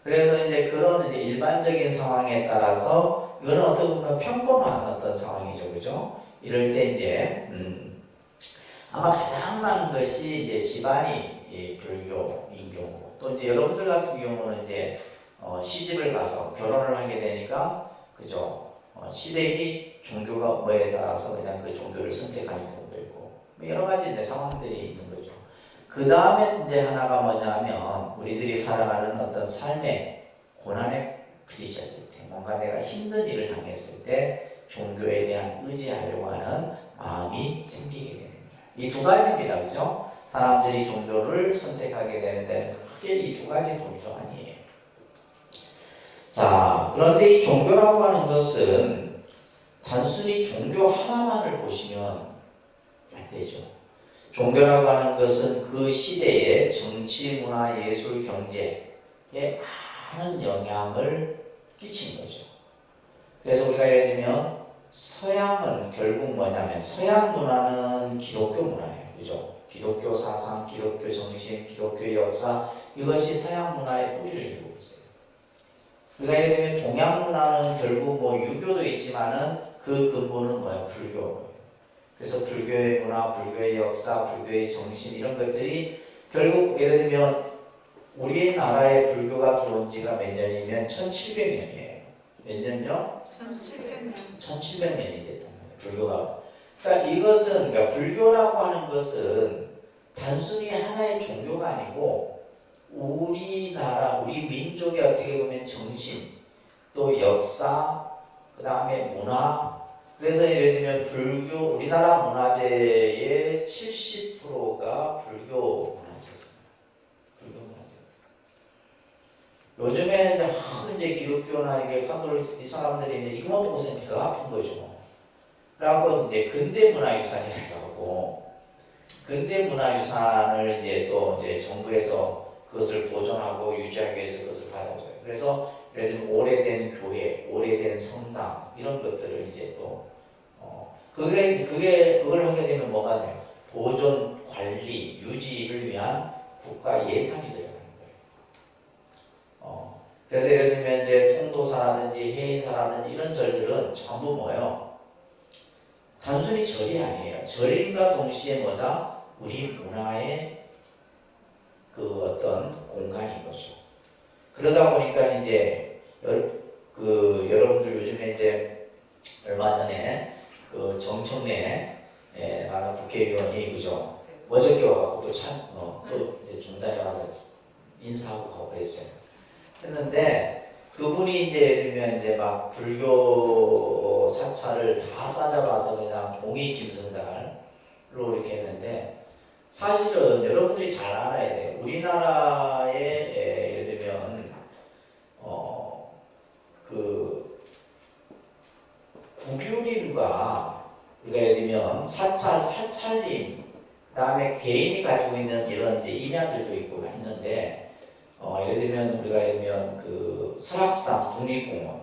Speaker 1: 그래서 그런 일반적인 상황에 따라서 이거는 어떻게 보면 평범한 어떤 상황이죠. 그죠? 이럴 때 아마 가장 많은 것이 집안이 불교인 경우. 또 여러분들 같은 경우는 시집을 가서 결혼을 하게 되니까 그죠? 시댁이 종교가 뭐에 따라서 그냥 그 종교를 선택하는 경우도 있고 여러 가지 상황들이 있는 거죠. 그 다음에 하나가 뭐냐면 우리들이 살아가는 어떤 삶의 고난에 부딪혔을 때 뭔가 내가 힘든 일을 당했을 때 종교에 대한 의지하려고 하는 마음이 생기게 되는 거예요. 이 두 가지입니다. 그죠? 사람들이 종교를 선택하게 되는 데는 크게 이 두 가지 범주 아니에요. 자, 그런데 이 종교라고 하는 것은 단순히 종교 하나만을 보시면 안 되죠. 종교라고 하는 것은 그 시대의 정치, 문화, 예술, 경제에 많은 영향을 끼친 거죠. 그래서 우리가 예를 들면 서양은 결국 뭐냐면 서양 문화는 기독교 문화예요. 그죠? 기독교 사상, 기독교 정신, 기독교 역사 이것이 서양 문화의 뿌리를 이루고 있어요. 그러니까 예를 들면 동양 문화는 결국 유교도 있지만은 그 근본은 불교예요. 그래서 불교의 문화, 불교의 역사, 불교의 정신 이런 것들이 결국 예를 들면 우리나라에 불교가 들어온 지가 몇 년이면 1700년이에요. 몇 년요?
Speaker 2: 1700년.
Speaker 1: 1700년이 됐단 말이에요. 불교가. 그러니까 이것은 불교라고 하는 것은 단순히 하나의 종교가 아니고 우리나라, 우리 민족의 어떻게 보면 정신, 또 역사, 그 다음에 문화. 그래서 예를 들면 불교, 우리나라 문화재의 70%가 불교 문화재죠. 불교 문화재. 요즘에는 기독교나 이렇게 카톨릭 이 사람들이 이것만 보고서 배가 아픈 거죠. 라고 근대 문화유산이라고 하고. 근대 문화유산을 이제 또 이제 정부에서 그것을 보존하고 유지하기 위해서 그것을 받아줘요. 그래서 예를 들면 오래된 교회, 오래된 성당 이런 것들을 이제 또 그걸 하게 되면 뭐가 돼요? 보존, 관리, 유지를 위한 국가 예산이 들어가는 거예요. 그래서 예를 들면 이제 통도사라든지 해인사라든지 이런 절들은 전부 뭐예요? 단순히 절이 아니에요. 절임과 동시에 뭐다? 우리 문화의 그 어떤 공간인 거죠. 그러다 보니까 이제 여러분들 요즘에 이제 얼마 전에 그 정청래 라는 국회의원이 그죠? 어저께 와갖고 또 이제 중단에 와서 인사하고 가고 그랬어요. 했는데 그분이 이제 들면 이제 막 불교 사찰을 다 싸잡아서 그냥 봉이 김선달로 이렇게 했는데 사실은 여러분들이 잘 알아야 돼요. 우리나라의 예를 들면 그 국유림과 우리가 예를 들면 사찰림 그다음에 개인이 가지고 있는 이런 이제 임야들도 있고 있는데 예를 들면 우리가 예를 들면 그 설악산 국립공원,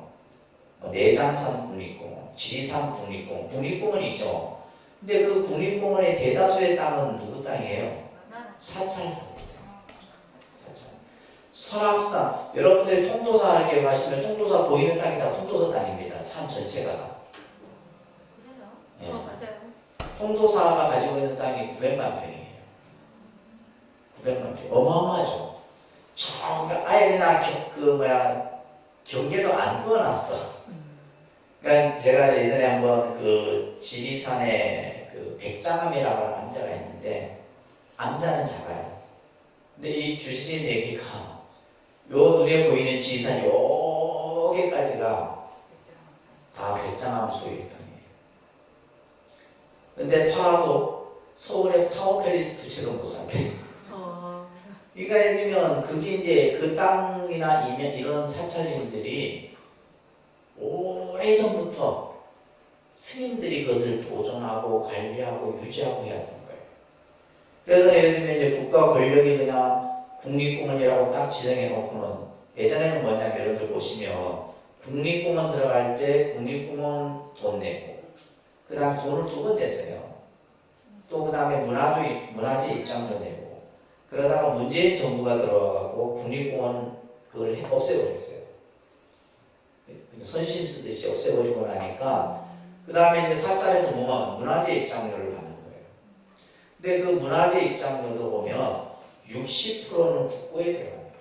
Speaker 1: 내장산 국립공원, 지리산 국립공원, 국립공원이 있죠. 근데 그 국립공원의 대다수의 땅은 누구 땅이에요? 사찰사입니다. 설악산, 여러분들이 통도사 이렇게 가시면 통도사 보이는 땅이 다 통도사 땅입니다. 산 전체가. 예.
Speaker 2: 맞아요.
Speaker 1: 통도사가 가지고 있는 땅이 900만 평이에요. 900만 평. 어마어마하죠. 아예 그냥 경계도 안 그어놨어. 그러니까 제가 예전에 한번 그 지리산에 그 백장암이라고 하는 암자가 있는데 암자는 작아요. 근데 이 주신 얘기가 요 눈에 보이는 지리산 여기까지가 다 백장암 소유의 땅이에요. 근데 팔아도 서울의 타워팰리스 두 채도 못 산대요. 그러니까 예를 들면 그게 이제 그 땅이나 이런 사찰림들이 오래전부터 스님들이 그것을 보존하고 관리하고 유지하고 해야 했던 거예요. 그래서 예를 들면 이제 국가 권력이 그냥 국립공원이라고 딱 지정해 놓고는 예전에는 뭐냐면 여러분들 보시면 국립공원 들어갈 때 국립공원 돈 내고 그 다음 돈을 2번 냈어요. 또 그 다음에 문화재 입장료 내고 그러다가 문재인 정부가 들어와갖고 국립공원 그걸 없애버렸어요. 선심 쓰듯이 없애버리고 나니까 그 다음에 이제 사찰에서 문화재 입장료를 받는 거예요. 근데 그 문화재 입장료도 보면 60%는 국고에 들어갑니다.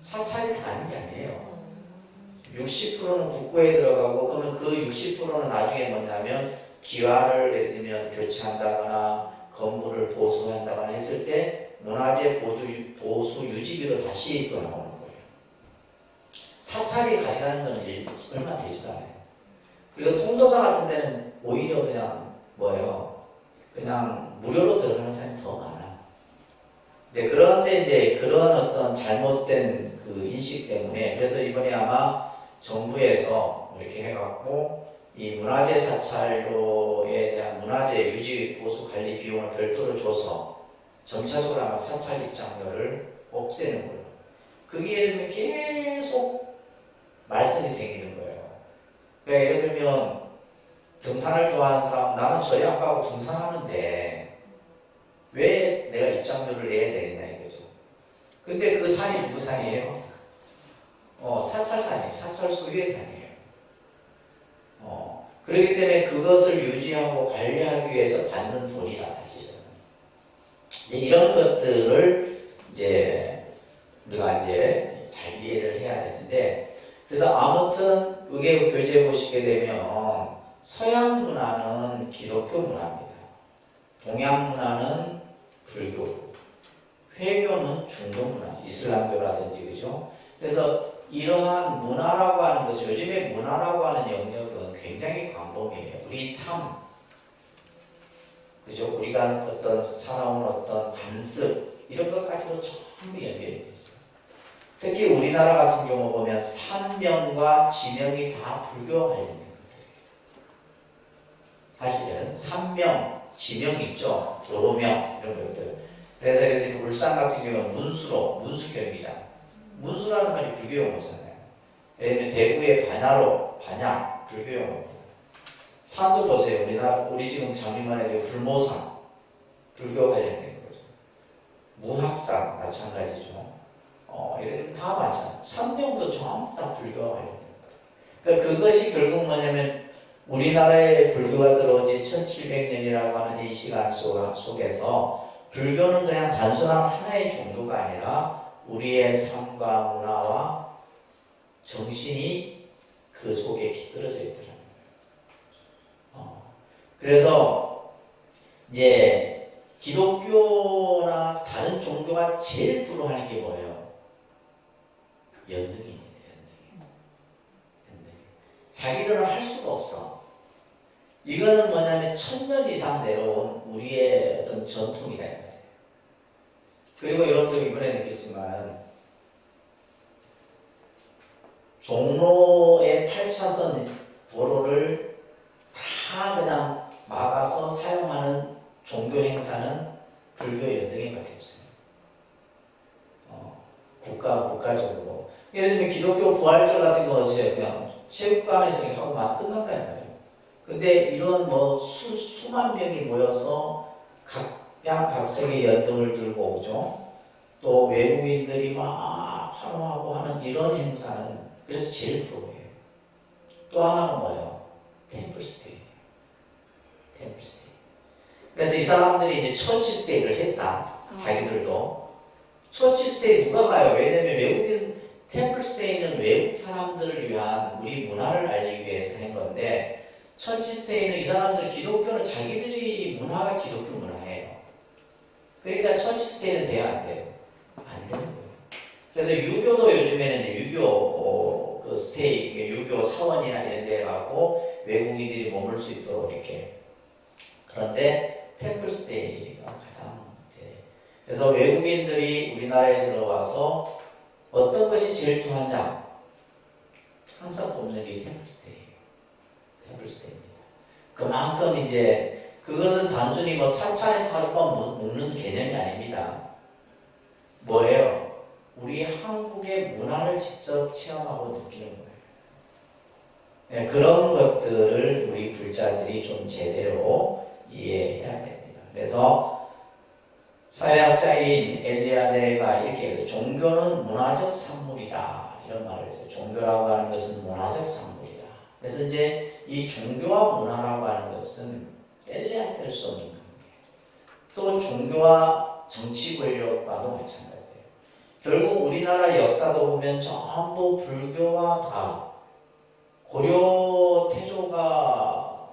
Speaker 1: 사찰이 다 하는 게 아니에요. 60%는 국고에 들어가고 그러면 그 60%는 나중에 뭐냐면 기와를 예를 들면 교체한다거나 건물을 보수한다거나 했을 때 문화재 보수 유지비로 다시 또 나오는 거예요. 사찰이 가져가는 거는 얼마 되지도 않아요. 그리고 통도사 같은 데는 오히려 그냥 그냥 무료로 들어가는 사람이 더 많아. 그런데 이제 그런 어떤 잘못된 그 인식 때문에 그래서 이번에 아마 정부에서 이렇게 해갖고 이 문화재 사찰로에 대한 문화재 유지 보수 관리 비용을 별도로 줘서 점차적으로 아마 사찰 입장료를 없애는 걸로. 그게 예를 들면 계속 말썽이 생기는 거예요. 그러니까 예를 들면 등산을 좋아하는 사람, 나는 저희 아빠하고 등산하는데 왜 내가 입장료를 내야 되느냐 이거죠. 근데 그 산이 누구 산이에요? 사찰산이에요. 사찰 소유의 산이에요. 그렇기 때문에 그것을 유지하고 관리하기 위해서 받는 돈이라 사실은. 이런 것들을 이제 우리가 이제 잘 이해를 해야 되는데, 그래서 아무튼 이게 교재에 보시게 되면 서양 문화는 기독교 문화입니다. 동양 문화는 불교, 회교는 중동 문화, 이슬람교라든지 그죠? 그래서 이러한 문화라고 하는 것을 요즘에 문화라고 하는 영역은 굉장히 광범위해요. 우리 삶, 그죠? 우리가 어떤 살아온 어떤 관습 이런 것 가지고 전부 연결이 되어 있어요. 특히 우리나라 같은 경우 보면 산명과 지명이 다 불교와 관련된 것들이에요. 사실은 산명, 지명 있죠. 도로명 이런 것들. 그래서 예를 들면 울산 같은 경우는 문수 경기장. 문수라는 말이 불교 용어잖아요. 예를 들면 대구의 반야 불교 용어입니다. 산도 보세요. 우리 지금 장미만에 불모산 불교 관련된 거죠. 무학산 마찬가지죠. 이런 다 마찬가지. 산명도 전부 다 불교와 관련된 거죠. 그러니까 그것이 결국 뭐냐면 우리나라에 불교가 들어온 지 1700년이라고 하는 이 시간 속에서 불교는 그냥 단순한 하나의 종교가 아니라 우리의 삶과 문화와 정신이 그 속에 깃들어져 있더라고요. 그래서 이제 기독교나 다른 종교가 제일 주로하는 게 뭐예요? 연등입니다. 연등. 자기들은 할 수가 없어. 이거는 뭐냐면 1000년 이상 내려온 우리의 어떤 전통이다 이 말이에요. 그리고 여러분도 이번에 느꼈지만 종로의 8차선 도로를 다 그냥 막아서 사용하는 종교 행사는 불교 연등에밖에 없어요. 국가적으로. 예를 들면 기독교 부활절 같은 거 어제 그냥 체육관에서 하고 막 끝난다 이 말이에요. 근데 이런 뭐 수만 명이 모여서 각양각색의 연등을 들고 오죠. 또 외국인들이 막 환호하고 하는 이런 행사는 그래서 제일 부러워요. 또 하나는 뭐예요? 템플스테이. 그래서 이 사람들이 이제 처치스테이를 했다. 자기들도. 처치스테이 누가 가요? 왜냐면 외국인 템플스테이는 외국 사람들을 위한 우리 문화를 알리기 위해서 한 건데 처치스테이는 이 사람들 기독교는 자기들이 문화가 기독교 문화예요. 그러니까 처치스테이는 돼야 안 돼요? 안 되는 거예요. 그래서 유교도 요즘에는 이제 유교 그 스테이, 유교 사원이나 이런 데 가고 외국인들이 머물 수 있도록 이렇게. 그런데 템플스테이가 가장 이제 그래서 외국인들이 우리나라에 들어와서 어떤 것이 제일 중요하냐? 항상 보는 게 템플스테이입니다. 그만큼 이제 그것은 단순히 뭐 사찰에서 하룻밤 묵는 개념이 아닙니다. 뭐예요? 우리 한국의 문화를 직접 체험하고 느끼는 거예요. 네, 그런 것들을 우리 불자들이 좀 제대로 이해해야 됩니다. 그래서 사회학자인 엘리아데가 이렇게 해서 종교는 문화적 산물이다 이런 말을 했어요. 종교라고 하는 것은 문화적 산물이다. 그래서 이제 이 종교와 문화라고 하는 것은 뗄래야 뗄 수 없는 관계예요. 또 종교와 정치 권력과도 마찬가지예요. 결국 우리나라 역사도 보면 전부 불교와 다 고려 태조가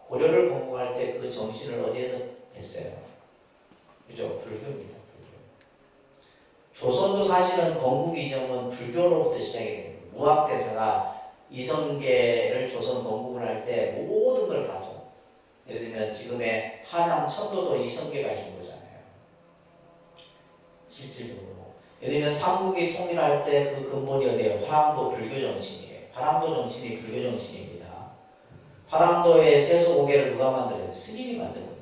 Speaker 1: 고려를 공부할 때 그 정신을 어디에서 했어요? 그죠? 불교입니다. 불교. 조선도 사실은 건국 이념은 불교로부터 시작이 됩니다. 무학대사가 이성계를 조선 건국을 할 때 모든 걸 다 줘. 예를 들면 지금의 한양 천도도 이성계가 해준 거잖아요. 실질적으로. 예를 들면 삼국이 통일할 때 그 근본이 어디예요? 화랑도 불교 정신이에요. 화랑도 정신이 불교 정신입니다. 화랑도의 세소고개를 누가 만들었어요? 스님이 만든 거잖아요.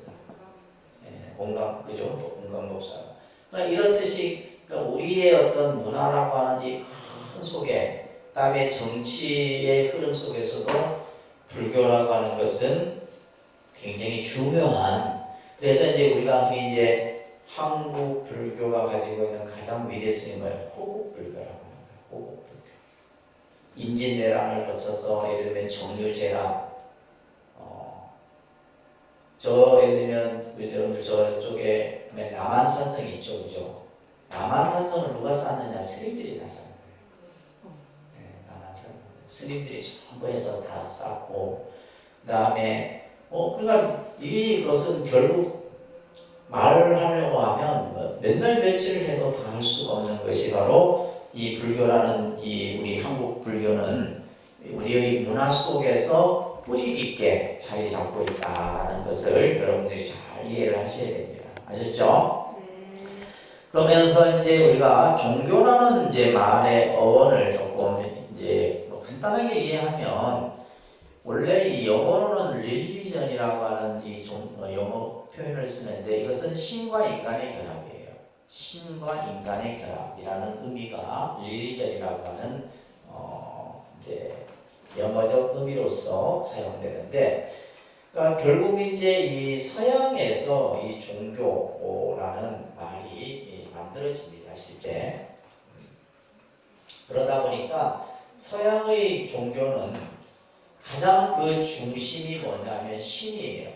Speaker 1: 그죠? 온감법사가. 그러니까 이렇듯이 그러니까 우리의 어떤 문화라고 하는 이 큰 속에, 그다음에 정치의 흐름 속에서도 불교라고 하는 것은 굉장히 중요한. 그래서 이제 우리가 흔히 이제 한국 불교가 가지고 있는 가장 위대성이 뭐예요? 호국 불교라고 하는 거예요. 호국 불교. 임진왜란을 거쳐서 예를 들면 정유재란 예를 들면 여러분들 저쪽에 남한산성이 있죠, 그죠? 남한산성을 누가 쌓느냐? 스님들이 다 쌓는 거예요. 네, 남한산 스님들이 전부 해서 다 쌓고, 그다음에 그러니까 이것은 결국 말을 하려고 하면 맨날 며칠 해도 다 할 수가 없는 것이 바로 이 불교라는 이 우리 한국 불교는 우리의 문화 속에서 뿌리 깊게 자리 잡고 있다는 것을 여러분들이 잘 이해를 하셔야 됩니다. 아셨죠?
Speaker 2: 네.
Speaker 1: 그러면서 이제 우리가 종교라는 이제 말의 어원을 조금 이제 뭐 간단하게 이해하면 원래 이 영어로는 릴리전이라고 하는 영어 표현을 쓰는데 이것은 신과 인간의 결합이에요. 신과 인간의 결합이라는 의미가 릴리전이라고 하는 이제 영어적 의미로서 사용되는데, 그러니까 결국 이제 이 서양에서 이 종교라는 말이 만들어집니다, 실제. 그러다 보니까 서양의 종교는 가장 그 중심이 뭐냐면 신이에요.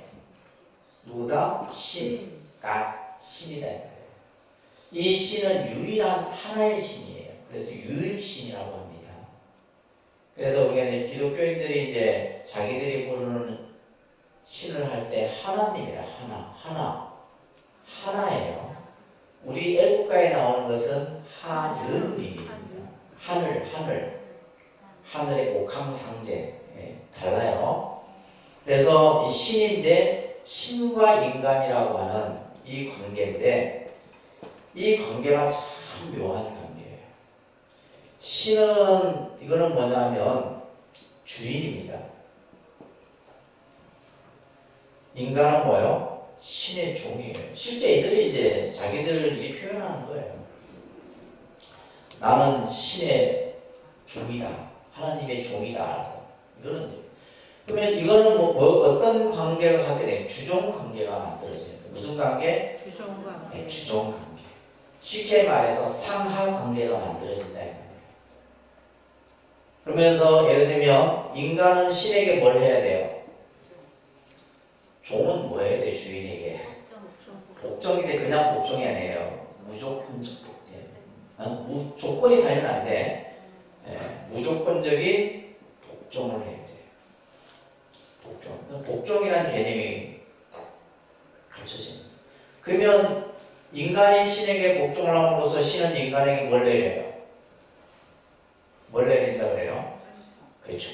Speaker 1: 누구다? 신. 신이다. 이 신은 유일한 하나의 신이에요. 그래서 유일신이라고 합니다. 그래서 우리가 이제 기독교인들이 이제 자기들이 부르는 신을 할 때 하나님이라 하나예요. 우리 애국가에 나오는 것은 하느님입니다. 하늘의 옥황상제. 달라요. 그래서 이 신인데 신과 인간이라고 하는 이 관계인데 이 관계가 참 묘한 관계예요. 신은 이거는 뭐냐면 주인입니다. 인간은 뭐요? 신의 종이에요. 실제 이들이 이제 자기들이 표현하는 거예요. 나는 신의 종이다. 하나님의 종이다. 그러면 이거는 어떤 관계가 갖게 돼요? 주종 관계가 만들어져요. 무슨 관계?
Speaker 2: 주종 관계.
Speaker 1: 네, 주종 관계. 쉽게 말해서 상하 관계가 만들어진다. 그러면서 예를 들면 인간은 신에게 뭘 해야 돼요? 종은 뭐 해야 돼? 주인에게 복종이 돼. 그냥 복종이 아니에요. 무조건적 복종. 조건이 달면 안 돼. 무조건적인 복종을 해야 돼. 복종이라는 개념이 갖춰집니다. 그러면 인간이 신에게 복종을 함으로써 신은 인간에게 뭘 내려요? 뭘 내린다 그래요? 그렇죠.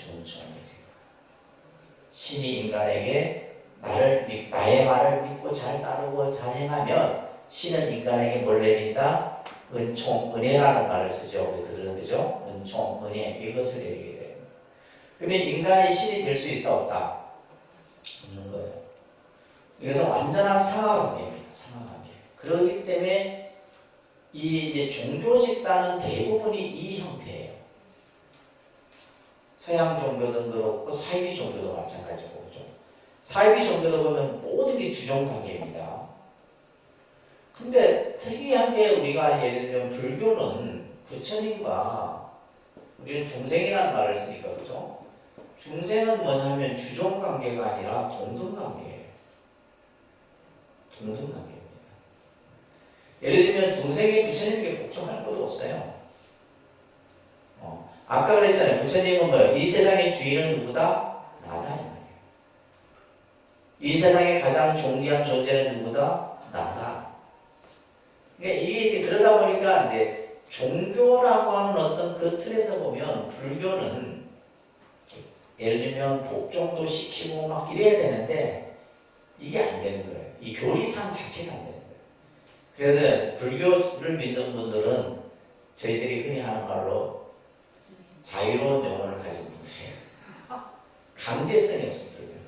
Speaker 1: 신이 인간에게 나의 말을 믿고 잘 따르고 잘 행하면 신은 인간에게 뭘 내린다? 은총, 은혜라는 말을 쓰죠. 우리들은 그죠? 은총, 은혜 이것을 내리게 돼요. 그러면 인간이 신이 될 수 있다 없다? 없는 거예요. 이것은 완전한 상하관계입니다. 상하관계. 그렇기 때문에 이 이제 종교 집단은 대부분이 이 형태예요. 서양 종교도 그렇고 사이비 종교도 마찬가지고 그죠? 사이비 종교도 보면 모든 게 주종 관계입니다. 근데 특이하게 우리가 예를 들면 불교는 부처님과 우리는 중생이라는 말을 쓰니까 그죠? 중생은 뭐냐면 주종 관계가 아니라 동등 관계예요. 동등 관계입니다. 예를 들면 중생이 부처님에게 복종할 것도 없어요. 아까 그랬잖아요. 부처님은 뭐예요? 이 세상의 주인은 누구다? 나다 이 말이에요. 이 세상의 가장 존귀한 존재는 누구다? 나다. 그러니까 이게 그러다 보니까 이제 종교라고 하는 어떤 그 틀에서 보면 불교는 예를 들면 복종도 시키고 막 이래야 되는데 이게 안 되는 거예요. 이 교리상 자체가 안 되는 거예요. 그래서 불교를 믿는 분들은 저희들이 흔히 하는 말로 자유로운 영혼을 가진 분들이에요. 강제성이 없어요. 불교는.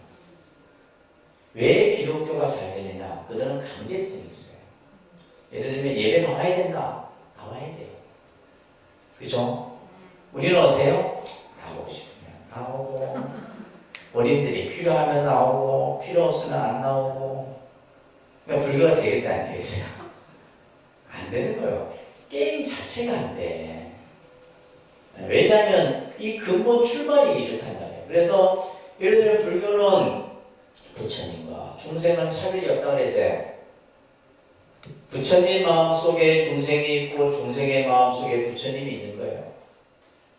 Speaker 1: 왜 기독교가 잘 되느냐? 그들은 강제성이 있어요. 예를 들면 예배 나와야 된다. 나와야 돼요. 그죠? 우리는 어때요? 나오고 싶으면 나오고 어린들이 필요하면 나오고 필요 없으면 안 나오고. 그러니까 불교가 되겠어요? 안 되겠어요? 안 되는 거예요. 게임 자체가 안 돼. 왜냐하면 이 근본 출발이 이렇단 말이에요. 그래서 예를 들면 불교는 부처님과 중생은 차별이 없다고 그랬어요. 부처님 마음속에 중생이 있고 중생의 마음속에 부처님이 있는 거예요.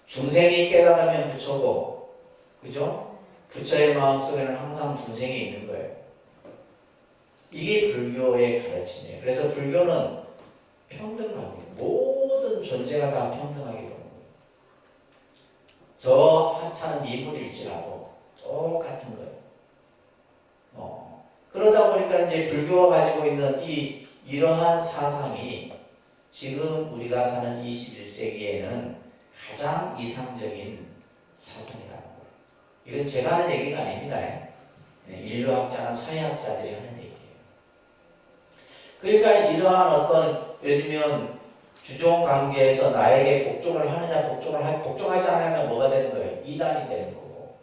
Speaker 1: 중생이 깨달으면 부처고 그죠? 부처의 마음속에는 항상 중생이 있는 거예요. 이게 불교의 가르침이에요. 그래서 불교는 평등합니다. 모든 존재가 다 평등하게 보는 거예요. 저 하찮은 미물일지라도 똑같은 거예요. 그러다 보니까 이제 불교가 가지고 있는 이러한 사상이 지금 우리가 사는 21세기에는 가장 이상적인 사상이라는 거예요. 이건 제가 하는 얘기가 아닙니다. 인류학자나 사회학자들이 하는 얘기예요. 그러니까 이러한 어떤 예를 들면 주종 관계에서 나에게 복종을 하느냐 복종하지 않으면 뭐가 되는 거예요? 이단이 되는 거고.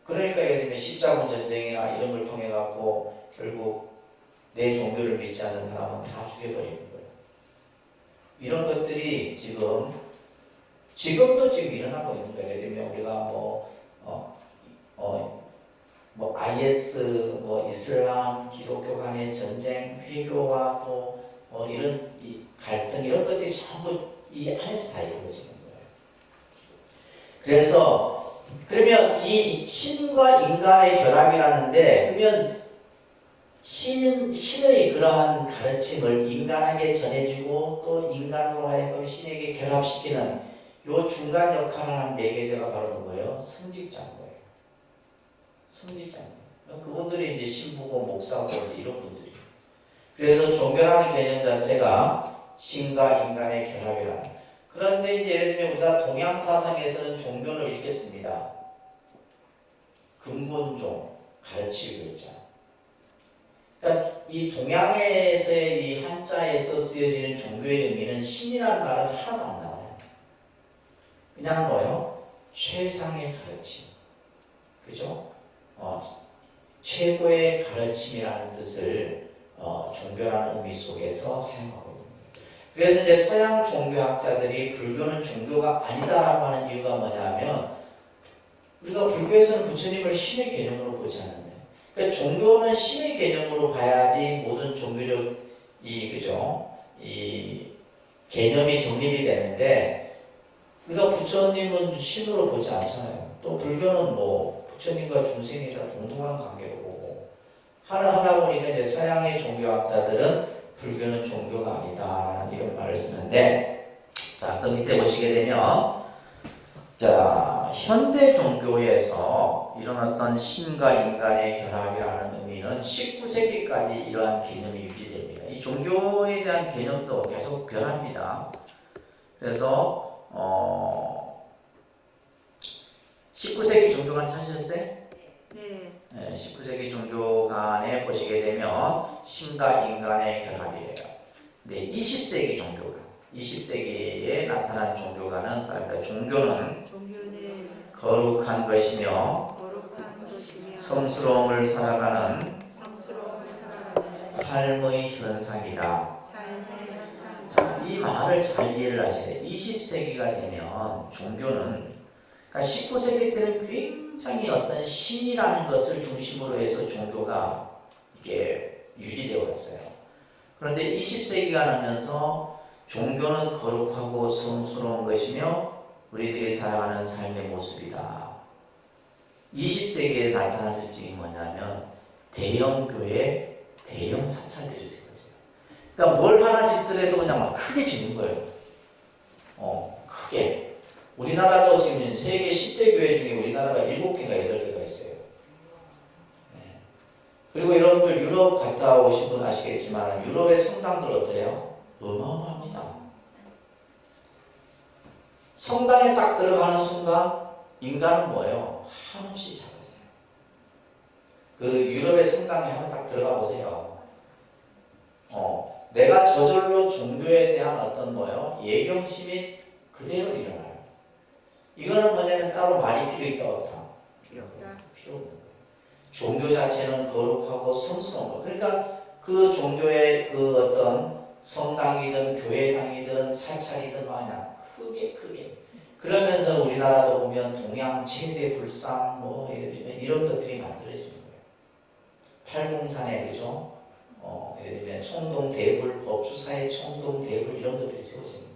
Speaker 1: 그러니까 예를 들면 십자군 전쟁이나 이런 걸 통해 갖고 결국 내 종교를 믿지 않는 사람은 다 죽여버리는 거예요. 이런 것들이 지금도 일어나고 있는 거예요. 예를 들면 우리가 IS, 이슬람, 기독교 간의 전쟁, 회교와 또 이런 갈등 이런 것들이 전부 이 안에서 다 이루어지는 거예요. 그래서 그러면 이 신과 인간의 결합이라는데 그러면 신의 그러한 가르침을 인간에게 전해주고 또 인간으로 하여금 신에게 결합시키는 요 중간 역할을 하는 매개체가 바로 누구예요? 성직자인 거예요. 성직자입니다. 그분들이 이제 신부고 목사고 이런 분들이. 그래서 종교라는 개념 자체가 신과 인간의 결합이라는. 그런데 이제 예를 들면 우리가 동양 사상에서는 종교를 읽겠습니다. 근본종 가르치고 있죠. 그러니까 이 동양에서의 이 한자에서 쓰여지는 종교의 의미는 신이라는 말은 하나도 안 나와요. 그냥 뭐요? 최상의 가르침. 그죠? 최고의 가르침이라는 뜻을 종교라는 의미 속에서 사용하고 있습니다. 그래서 이제 서양 종교학자들이 불교는 종교가 아니다라고 하는 이유가 뭐냐면 우리가 불교에서는 부처님을 신의 개념으로 보지 않는데, 그러니까 종교는 신의 개념으로 봐야지 모든 종교적 이 개념이 정립이 되는데 우리가 부처님은 신으로 보지 않잖아요. 또 불교는 부처님과 중생이 다 동등한 관계로 보고 하다 보니까 이제 서양의 종교학자들은 불교는 종교가 아니다라는 이런 말을 쓰는데, 자, 그 밑에 보시게 되면 자, 현대 종교에서 이런 어떤 신과 인간의 결합이라는 의미는 19세기까지 이러한 개념이 유지됩니다. 이 종교에 대한 개념도 계속 변합니다. 그래서 19세기 종교관 찾으셨어요?
Speaker 2: 네.
Speaker 1: 19세기 종교관에 보시게 되면 신과 인간의 결합이에요. 네, 20세기 종교관. 20세기에 나타난 종교관은 따릅니다. 종교는 거룩한 것이며 성스러움을 살아가는 삶의 현상이다. 자, 이 말을 잘 이해를 하셔야 돼요. 20세기가 되면 종교는, 그러니까 19세기 때는 굉장히 어떤 신이라는 것을 중심으로 해서 종교가 이게 유지되어 왔어요. 그런데 20세기가 나면서 종교는 거룩하고 성스러운 것이며 우리들이 살아가는 삶의 모습이다. 20세기에 나타난 특징이 뭐냐면 대형 교회, 대형 사찰들이 세워져요. 그러니까 뭘 하나 짓더라도 그냥 막 크게 짓는 거예요. 크게. 우리나라도 지금 세계 10대 교회 중에 우리나라가 7개가 8개가 있어요. 네. 그리고 여러분들 유럽 갔다 오신 분 아시겠지만 유럽의 성당들 어때요? 어마어마합니다. 성당에 딱 들어가는 순간 인간은 뭐예요? 한없이 작아져요. 그 유럽의 성당에 한번 딱 들어가 보세요. 내가 저절로 종교에 대한 어떤 예경심이 그대로 일어나요. 이거는 뭐냐면 따로 말이 필요 있다 없다? 필요 없는 거예요. 종교 자체는 거룩하고 성스러운 거. 그러니까 그 종교의 그 어떤 성당이든 교회당이든 사찰이든 마냥 크게 그러면서 우리나라도 보면 동양 최대 불상 예를 들면 이런 것들이 만들어지는 거예요. 팔공산에 그죠? 예를 들면 총동 대불, 법주사의 총동 대불 이런 것들이 세워지는 거예요.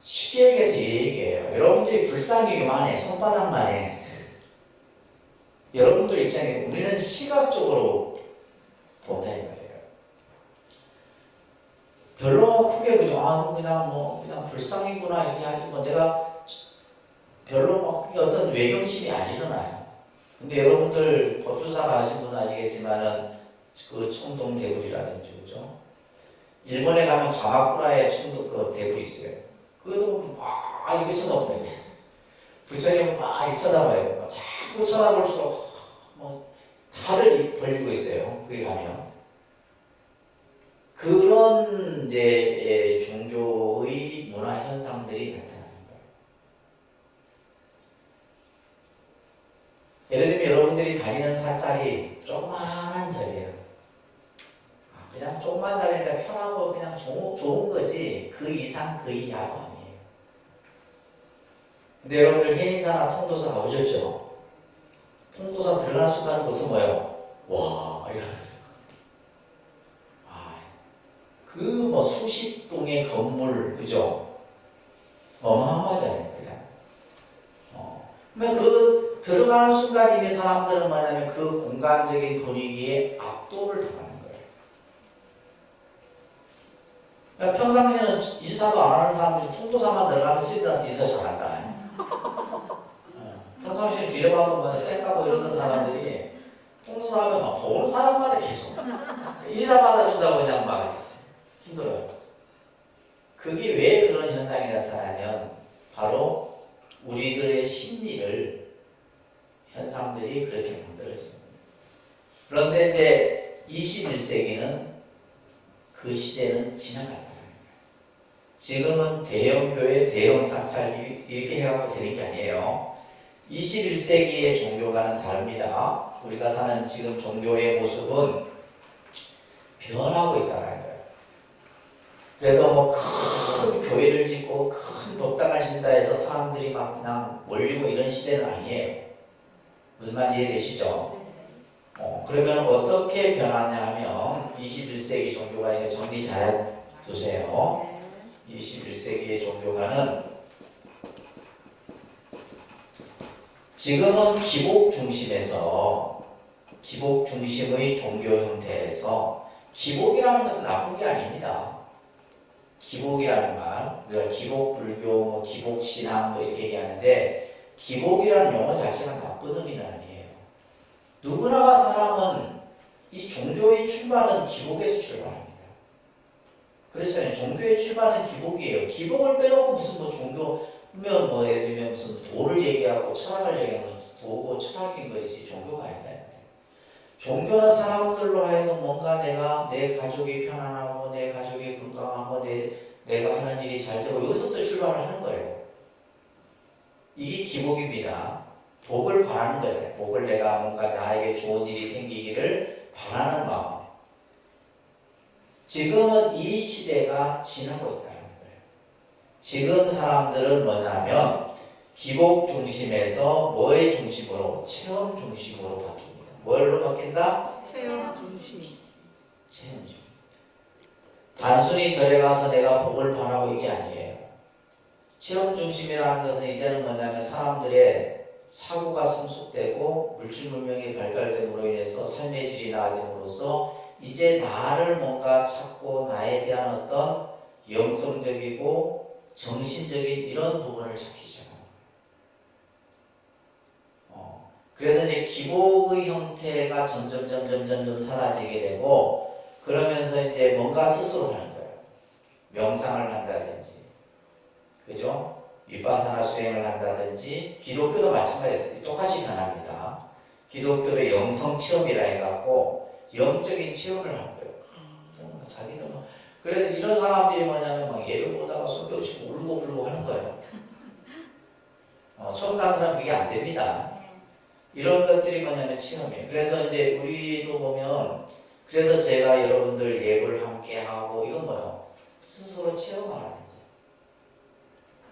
Speaker 1: 쉽게 얘기해서 이 얘기예요. 여러분들이 불상이 요만해, 손바닥만 해. 여러분들 입장에 우리는 시각적으로 본다 이 말이에요. 별로 크게 그냥 불쌍이구나 이렇게 하지 내가 별로 어떤 외경심이 안 일어나요. 근데 여러분들 법주사가 하신 분은 아시겠지만은 그 총동 대불이라든지 그죠? 일본에 가면 가마쿠라에 총동 그 대불이 있어요. 그것도 막 이렇게 쳐다보면 부처님은 막 이렇게 쳐다봐요. 막 자꾸 쳐다볼수록 뭐 다들 입 벌리고 있어요. 거기 가면. 그런 이제 종교의 문화 현상들이 나타나는 거예요. 예를 들면 여러분들이 다니는 사찰이 조그마한 절이에요. 그냥 조그만 자리니까 편하고 그냥 좋은 거지 그 이상 그 이하도 아니에요. 근데 여러분들 해인사나 통도사 가보셨죠? 통도사 들어가는 순간부터 뭐예요? 와 이런 그 뭐 수십 동의 건물 그죠? 어마어마하잖아요, 그죠? 그러면 그 들어가는 순간 이미 사람들은 뭐냐면 그 공간적인 분위기에 압도를 당하는 거예요. 그러니까 평상시에는 인사도 안 하는 사람들이 통도사만 들어가면 스님들한테 인사 잘한다. 평상시에 길에 봐도 뭐 쌩까고 이러던 사람들이 통도사 하면 막 보는 사람마다 계속 인사 받아준다고 그냥 막 힘들어요. 그게 왜 그런 현상이 나타나면 바로 우리들의 심리를 현상들이 그렇게 만들어집니다. 그런데 이제 21세기는 그 시대는 지나갔다는 거예요. 지금은 대형 교회, 대형 사찰 이렇게 해갖고 되는 게 아니에요. 21세기의 종교가는 다릅니다. 우리가 사는 지금 종교의 모습은 변하고 있다는 거예요. 그래서 뭐 큰 교회를 짓고 큰 법당을 짓는다 해서 사람들이 막 그냥 몰리고 이런 시대는 아니에요. 무슨 말인지 이해되시죠? 그러면 어떻게 변하냐 하면 21세기 종교가 이거 정리 잘 두세요. 21세기의 종교가는 지금은 기복 중심의 종교 형태에서 기복이라는 것은 나쁜 게 아닙니다. 기복이라는 말, 우리가 기복불교, 뭐 기복신앙 뭐 이렇게 얘기하는데 기복이라는 용어 자체가 나쁜 의미는 아니에요. 누구나 사람은 이 종교의 출발은 기복에서 출발합니다. 그렇잖아요. 종교의 출발은 기복이에요. 기복을 빼놓고 무슨 뭐 종교면 뭐 예를 들면 무슨 도를 얘기하고 철학을 얘기하면 도고 철학인 것이지 종교가 아니다. 종교는 사람들로 하여금 뭔가 내 가족이 편안하고 내 가족이 건강하고 내가 하는 일이 잘 되고 여기서부터 출발을 하는 거예요. 이게 기복입니다. 복을 바라는 거잖아요. 복을 내가 뭔가 나에게 좋은 일이 생기기를 바라는 마음. 지금은 이 시대가 지나고 있다는 거예요. 지금 사람들은 뭐냐면 기복 중심에서 뭐의 중심으로? 체험 중심으로 바뀝니다. 뭘로 바뀐다?
Speaker 2: 체험 중심.
Speaker 1: 체험 중심. 단순히 절에 가서 내가 복을 바라고 이게 아니에요. 체험 중심이라는 것은 이제는 뭐냐면 사람들의 사고가 성숙되고 물질 문명이 발달됨으로 인해서 삶의 질이 나아짐으로써 이제 나를 뭔가 찾고 나에 대한 어떤 영성적이고 정신적인 이런 부분을 찾기 시작합니다. 그래서 이제 기복의 형태가 점점 사라지게 되고 그러면서 이제 뭔가 스스로 하는 거예요. 명상을 한다든지, 그죠? 위파사나 수행을 한다든지, 기독교도 마찬가지예요. 똑같이 변합니다. 기독교도 영성 체험이라 해갖고 영적인 체험을 하는 거예요. 자기들 그래서 이런 사람들이 뭐냐면 막 예배 보다가 손뼉 치고 울고 하는 거예요. 처음 가는 사람 그게 안 됩니다. 이런 것들이 뭐냐면 체험이에요. 그래서 이제 우리도 보면 그래서 제가 여러분들 예불 함께 하고 이건 뭐예요? 스스로 체험하라는 거예요.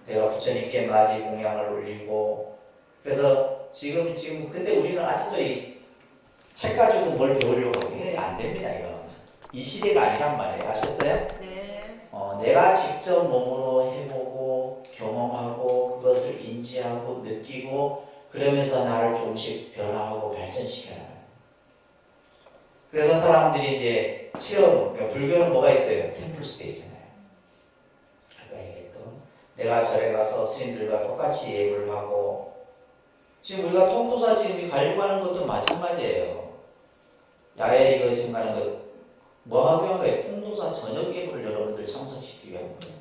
Speaker 1: 내가 부처님께 맞이 공양을 올리고 그래서 지금 근데 우리는 아직도 이 책 가지고 뭘 배우려고 하고 이게 안 됩니다. 이거 이 시대가 아니란 말이에요. 아셨어요?
Speaker 2: 네.
Speaker 1: 내가 직접 몸으로 해보고 경험하고 그것을 인지하고 느끼고 그러면서 나를 조금씩 변화하고 발전시켜나가요. 그래서 사람들이 이제 체험, 그러니까 불교는 뭐가 있어요? 템플 스테이잖아요. 아까 얘기했던 내가 절에 가서 스님들과 똑같이 예불을 하고 지금 우리가 통도사 지금 가려고 하는 것도 마찬가지예요. 야외 이거 지금 하는 거 뭐 하기 위한 거예요? 통도사 저녁 예불을 여러분들 참석시키기 위한 거예요.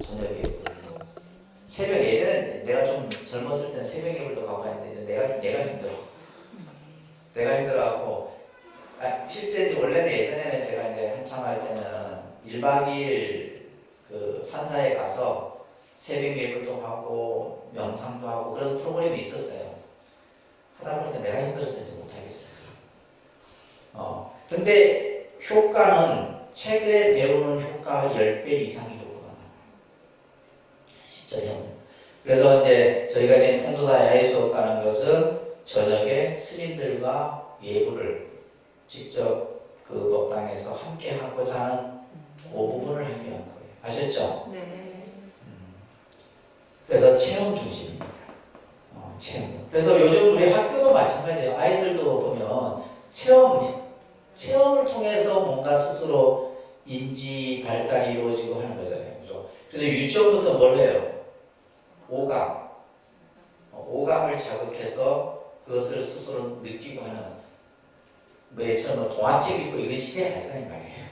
Speaker 1: 저녁 예불. 새벽 예전에 새벽 예불도 가고 했는데 이제 내가 힘들어. 내가 힘들어하고 실제 이제 원래는 예전에는 제가 이제 한참 할 때는 1박 2일 그 산사에 가서 새벽 예불도 하고 명상도 하고 그런 프로그램이 있었어요. 하다 보니까 내가 힘들어서 이제 못하겠어요. 근데 효과는 책에 배우는 효과가 10배 이상의 효과가 나와요. 진짜요. 그래서 이제 저희가 지금 통도사 야외 수업 가는 것은 저녁에 스님들과 예불을 직접 그 법당에서 함께 하고자 하는 그 부분을 하게 한 거예요. 아셨죠?
Speaker 2: 네.
Speaker 1: 그래서 체험 중심입니다. 체험. 그래서 요즘 우리 학교도 마찬가지예요. 아이들도 보면 체험을 통해서 뭔가 스스로 인지 발달이 이루어지고 하는 거잖아요. 그죠? 그래서 유치원부터 뭘 해요? 오감을 자극해서 그것을 스스로 느끼고 하는 매처럼 동화책 읽고 이거 시대가 아니라는 말이에요.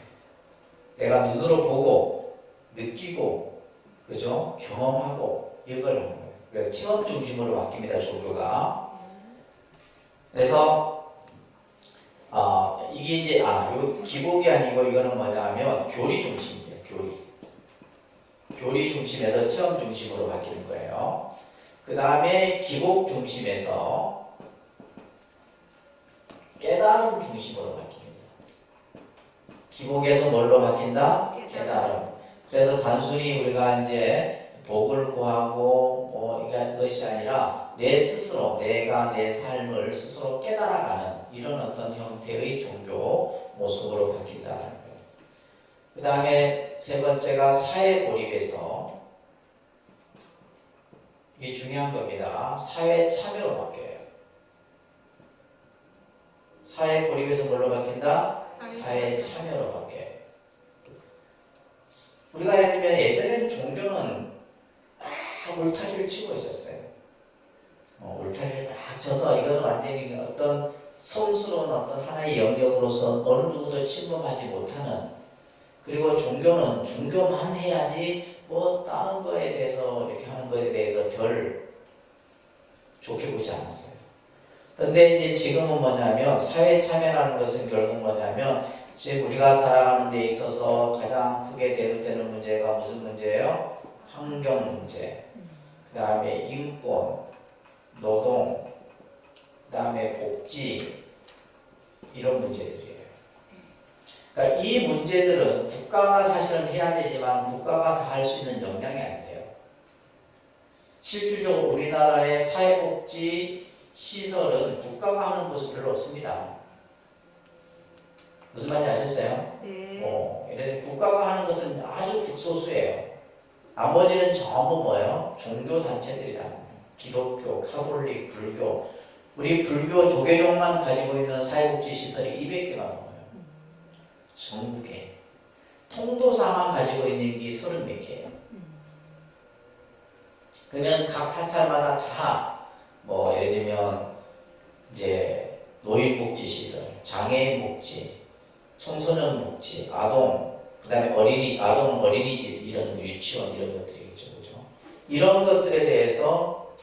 Speaker 1: 내가 눈으로 보고 느끼고 그죠? 경험하고 이걸 하는 거예요. 그래서 체험 중심으로 바뀝니다. 종교가. 그래서 이게 이제 요 기복이 아니고 이거는 뭐냐면 교리 중심이에요. 교리 중심에서 체험 중심으로 바뀌는 거예요. 그 다음에 기복 중심에서 깨달음 중심으로 바뀝니다. 기복에서 뭘로 바뀐다? 깨달음. 그래서 단순히 우리가 이제 복을 구하고 이것이 아니라 내 스스로 내가 내 삶을 스스로 깨달아가는 이런 어떤 형태의 종교 모습으로 바뀐다는 거예요. 그 다음에 세 번째가 사회 고립에서 이게 중요한 겁니다. 사회 참여로 바뀌어요. 사회 고립에서 뭘로 바뀐다? 사회 참여로 바뀌어요. 우리가 예를 들면 예전에는 종교는 울타리를 치고 있었어요. 울타리를 딱 쳐서 이것은 완전히 어떤 성스러운 어떤 하나의 영역으로서 어느 누구도 침범하지 못하는, 그리고 종교는 종교만 해야지 뭐 다른 거에 대해서 이렇게 하는 거에 대해서 별 좋게 보지 않았어요. 그런데 이제 지금은 뭐냐면 사회 참여라는 것은 결국 뭐냐면 지금 우리가 살아가는 데 있어서 가장 크게 대두되는 문제가 무슨 문제예요? 환경 문제, 그 다음에 인권, 노동, 그 다음에 복지, 이런 문제들이에요. 그러니까 이 문제들은 국가가 사실은 해야 되지만 국가가 다 할 수 있는 역량이 아니에요. 실질적으로 우리나라의 사회복지 시설은 국가가 하는 곳은 별로 없습니다. 무슨 말인지 아셨어요?
Speaker 2: 네.
Speaker 1: 예를 들면 국가가 하는 것은 아주 극소수예요. 나머지는 전부 뭐예요? 종교단체들이다. 기독교, 카톨릭, 불교. 우리 불교 조계종만 가지고 있는 사회복지시설이 200개가 넘어요. 전국에. 통도사만 가지고 있는 게 30몇 개예요. 그러면 각 사찰마다 다 뭐 예를 들면 이제 노인복지시설, 장애인복지, 청소년복지, 아동, 그 다음에 아동 어린이집, 이런 유치원 이런 것들이겠죠. 그죠? 이런 것들에 대해서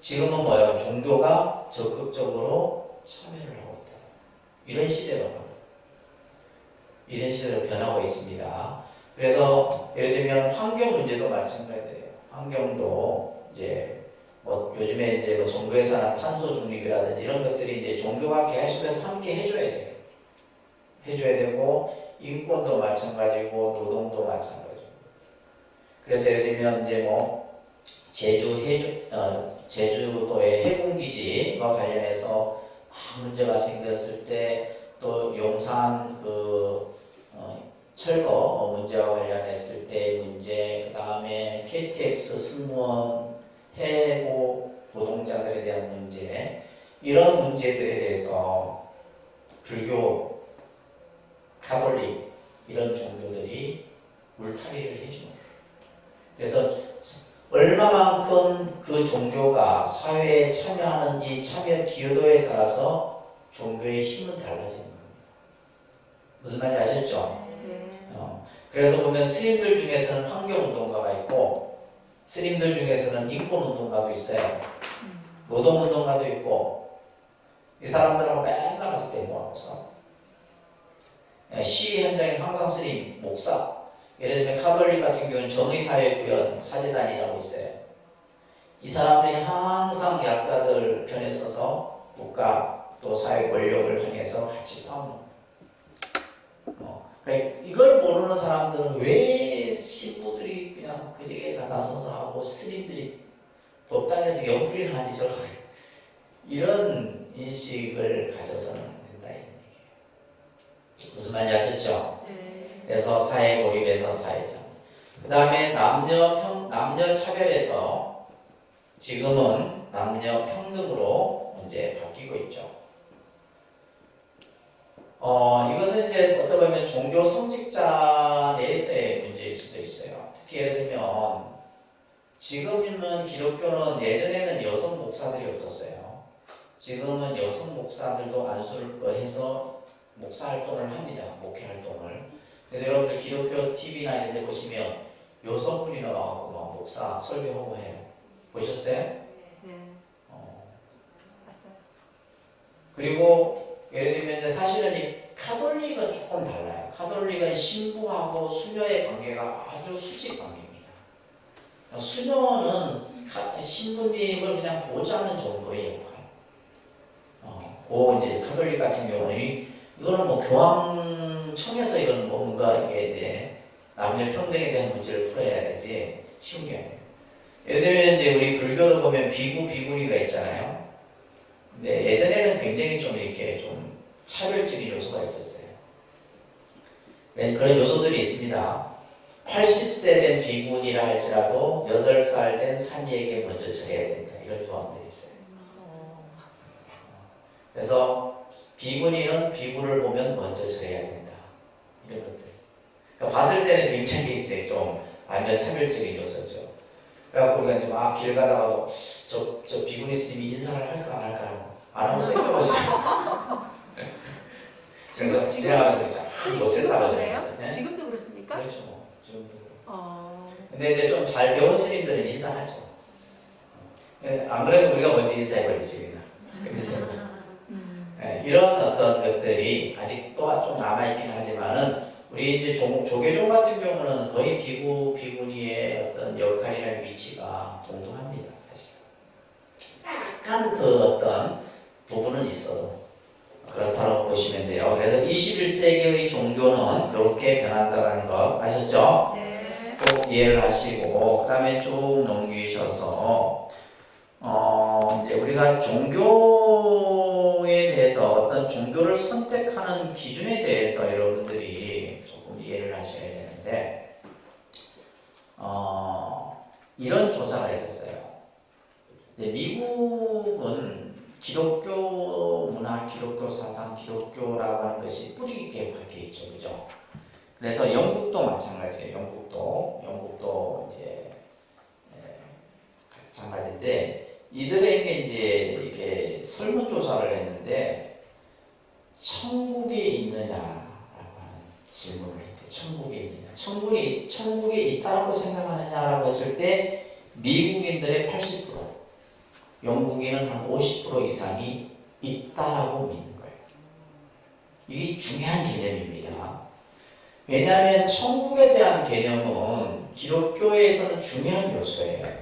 Speaker 1: 지금은 뭐예요? 종교가 적극적으로 참여를 하고 있다. 이런 시대로 변하고 있습니다. 그래서 예를 들면 환경 문제도 마찬가지예요. 환경도 이제 뭐 요즘에 이제 뭐 정부에서 하는 탄소 중립이라든지 이런 것들이 이제 종교가 계속해서 함께 해줘야 돼요. 해줘야 되고, 인권도 마찬가지고 노동도 마찬가지고. 그래서 예를 들면 이제 뭐 제주도의 해군기지와 관련해서 문제가 생겼을 때, 또 용산 철거 문제와 관련했을 때 문제, 그 다음에 KTX 승무원 해고 노동자들에 대한 문제, 이런 문제들에 대해서 불교, 가톨릭 이런 종교들이 울타리를 해주는 거예요. 그래서 얼마만큼 그 종교가 사회에 참여하는 이 참여 기여도에 따라서 종교의 힘은 달라지는 겁니다. 무슨 말인지 아셨죠?
Speaker 2: 네.
Speaker 1: 그래서 보면 스님들 중에서는 환경운동가가 있고 스님들 중에서는 인권운동가도 있어요. 노동운동가도 있고 이 사람들하고 맨날 가서 대모하고 싸워. 시위 현장에 항상 쓰인 목사, 예를 들면 카톨릭 같은 경우는 정의사회구현 사제단이라고 있어요. 이 사람들이 항상 약자들 편에 서서 국가 또 사회 권력을 향해서 같이 싸우는 거예요. 그러니까 이걸 모르는 사람들은 왜 신부들이 그냥 그지게 나서서 하고 스님들이 법당에서 영불이를 하지 저렇게 이런 인식을 가져서는 안 된다 이런 얘기예요. 무슨 말인지 아셨죠?
Speaker 2: 네.
Speaker 1: 그래서 사회 고립에서 사회적. 그 다음에 남녀 차별에서 지금은 남녀 평등으로 이제 바뀌고 있죠. 이것은 이제 어떻게 보면 종교 성직자 내에서의 문제일 수도 있어요. 특히 예를 들면 지금은 기독교는 예전에는 여성 목사들이 없었어요. 지금은 여성 목사들도 안수를 해서 목사 활동을 합니다. 목회 활동을. 그래서 여러분들 기독교 TV나 이런 데 보시면 여성분이 나와서 막 목사 설교하고 해요. 보셨어요?
Speaker 2: 네.
Speaker 1: 어.
Speaker 2: 봤어요.
Speaker 1: 그리고 예를 들면 이제 사실은 이 카톨릭은 조금 달라요. 카톨릭은 신부하고 수녀의 관계가 아주 수직 관계입니다. 수녀는 신부님을 그냥 보좌하는 정도의 역할. 그 이제 카톨릭 같은 경우는 이거는 뭐 교황청에서 이건 뭔가 이게 이제 남녀 평등에 대한 문제를 풀어야 되지 쉬운 게 아니에요. 예를 들면 이제 우리 불교도 보면 비구 비구니가 있잖아요. 근데 예전에는 굉장히 좀 이렇게 좀 차별적인 요소가 있었어요. 그런 요소들이 있습니다. 80세 된 비구니라 할지라도 8살 된 산이에게 먼저 절해야 된다. 이런 조항들이 있어요. 그래서 비구니는 비구를 보면 먼저 절해야 된다. 이런 것들. 그러니까 봤을 때는 굉장히 이제 좀 완전 차별적인 요소죠. 그래갖고 우리가 이제 막 길 가다가도 저 비구니 스님이 인사를 할까 안 할까 안 하고 생겨보시죠. 그래서 지나가면서 뭐 됐다고 생각했어요.
Speaker 2: 지금도 그렇습니까?
Speaker 1: 그렇죠. 지금도. 근데 이제 좀 잘 배운 스님들은 인사하죠. 안 그래도 우리가 먼저 인사해버리지 그냥. 이런 어떤 것들이 아직도 좀 남아있긴 하지만은 우리 이제 조계종 같은 경우는 거의 비구니의 어떤 역할이나 위치가 동등합니다. 사실 약간 그 어떤 부분은 있어도 그렇다고 보시면 돼요. 그래서 21세기의 종교는 이렇게 변한다는 거 아셨죠?
Speaker 2: 네.
Speaker 1: 꼭 이해를 하시고 그 다음에 쭉 넘기셔서 이제 우리가 종교에 대해서 어떤 종교를 선택하는 기준에 대해서 여러분들이 조금 이해를 하셔야 되는데 이런 조사가 있었어요. 미국은 기독교 문화, 기독교 사상, 기독교라고 하는 것이 뿌리 깊게 박혀 있죠, 그죠? 그래서 영국도 마찬가지예요. 영국도 이제 마찬가지인데 이들에게 이제 이게 설문조사를 했는데 천국에 있느냐라고 하는 질문을 했대요. 천국에 있느냐? 천국에 있다라고 생각하느냐라고 했을 때 미국인들의 80%, 영국인은 한 50% 이상이 있다라고 믿는 거예요. 이게 중요한 개념입니다. 왜냐하면 천국에 대한 개념은 기독교에서는 중요한 요소예요.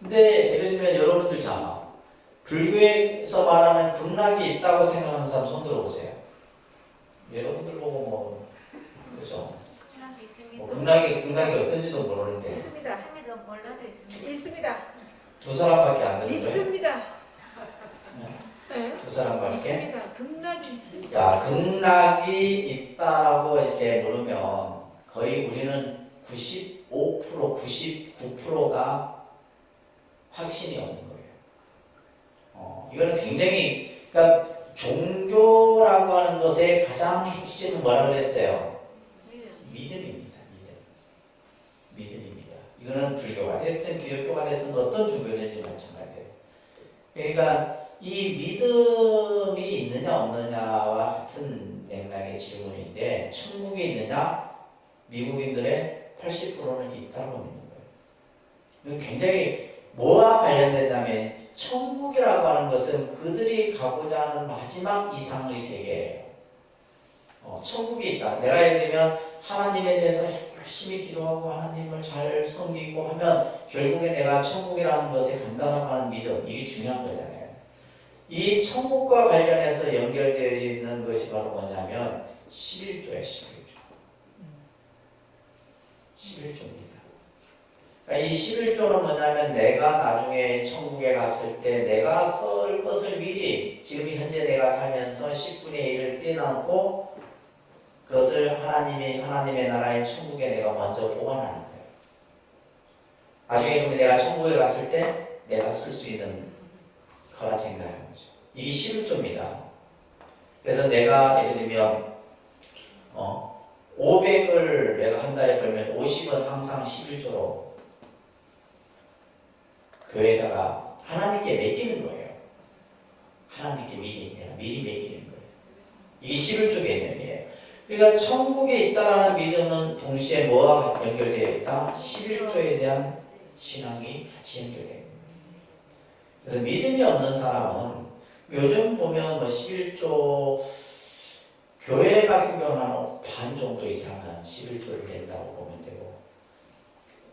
Speaker 1: 근데 예를 들면 여러분들 자 불교에서 말하는 극락이 있다고 생각하는 사람 손 들어보세요. 여러분들 보고 뭐 그죠? 뭐 극락이 어떤지도 모르는데
Speaker 2: 있습니다. 있습니다.
Speaker 1: 두 사람밖에 안 들은 거예요?
Speaker 2: 있습니다. 네.
Speaker 1: 두 사람밖에?
Speaker 2: 있습니다. 극락이 있습니다.
Speaker 1: 자, 극락이 있다라고 이렇게 물으면 거의 우리는 95%, 99%가 확신이 없는 거예요. 이거는 굉장히, 그러니까 종교라고 하는 것의 가장 핵심은 뭐라 그랬어요? 믿음입니다. 믿음입니다. 이거는 불교가 됐든 기독교가 됐든 어떤 종교든지 마찬가지예요. 그러니까 이 믿음이 있느냐 없느냐와 같은 맥락의 질문인데 천국에 있느냐? 미국인들의 80%는 있다고 믿는 거예요. 이건 굉장히 뭐와 관련된다면 천국이라고 하는 것은 그들이 가고자 하는 마지막 이상의 세계예요. 천국이 있다. 내가 예를 들면 하나님에 대해서 열심히 기도하고 하나님을 잘 섬기고 하면 결국에 내가 천국이라는 것에 간다라고 하는 믿음, 이게 중요한 거잖아요. 이 천국과 관련해서 연결되어 있는 것이 바로 뭐냐면 11조예요. 11조입니다. 그러니까 이 11조는 뭐냐면 내가 나중에 천국에 갔을 때 내가 썰 것을 미리 지금 현재 내가 살면서 10분의 1을 떼놓고 그것을 하나님의 나라인 천국에 내가 먼저 보관하는 거예요. 나중에 그러면 내가 천국에 갔을 때 내가 쓸 수 있는 거라 생각하는 거죠. 이게 11조입니다. 그래서 내가 예를 들면 500을 내가 한 달에 벌면 50은 항상 11조로 교회에다가 하나님께 맡기는 거예요. 하나님께 미리 맡기는 거예요. 이게 11조 개념이에요. 그러니까 천국에 있다라는 믿음은 동시에 뭐와 연결되어 있다? 11조에 대한 신앙이 같이 연결됩니다. 그래서 믿음이 없는 사람은 요즘 보면 11조 교회 같은 경우는 반 정도 이상은 11조를 낸다고 보면 되고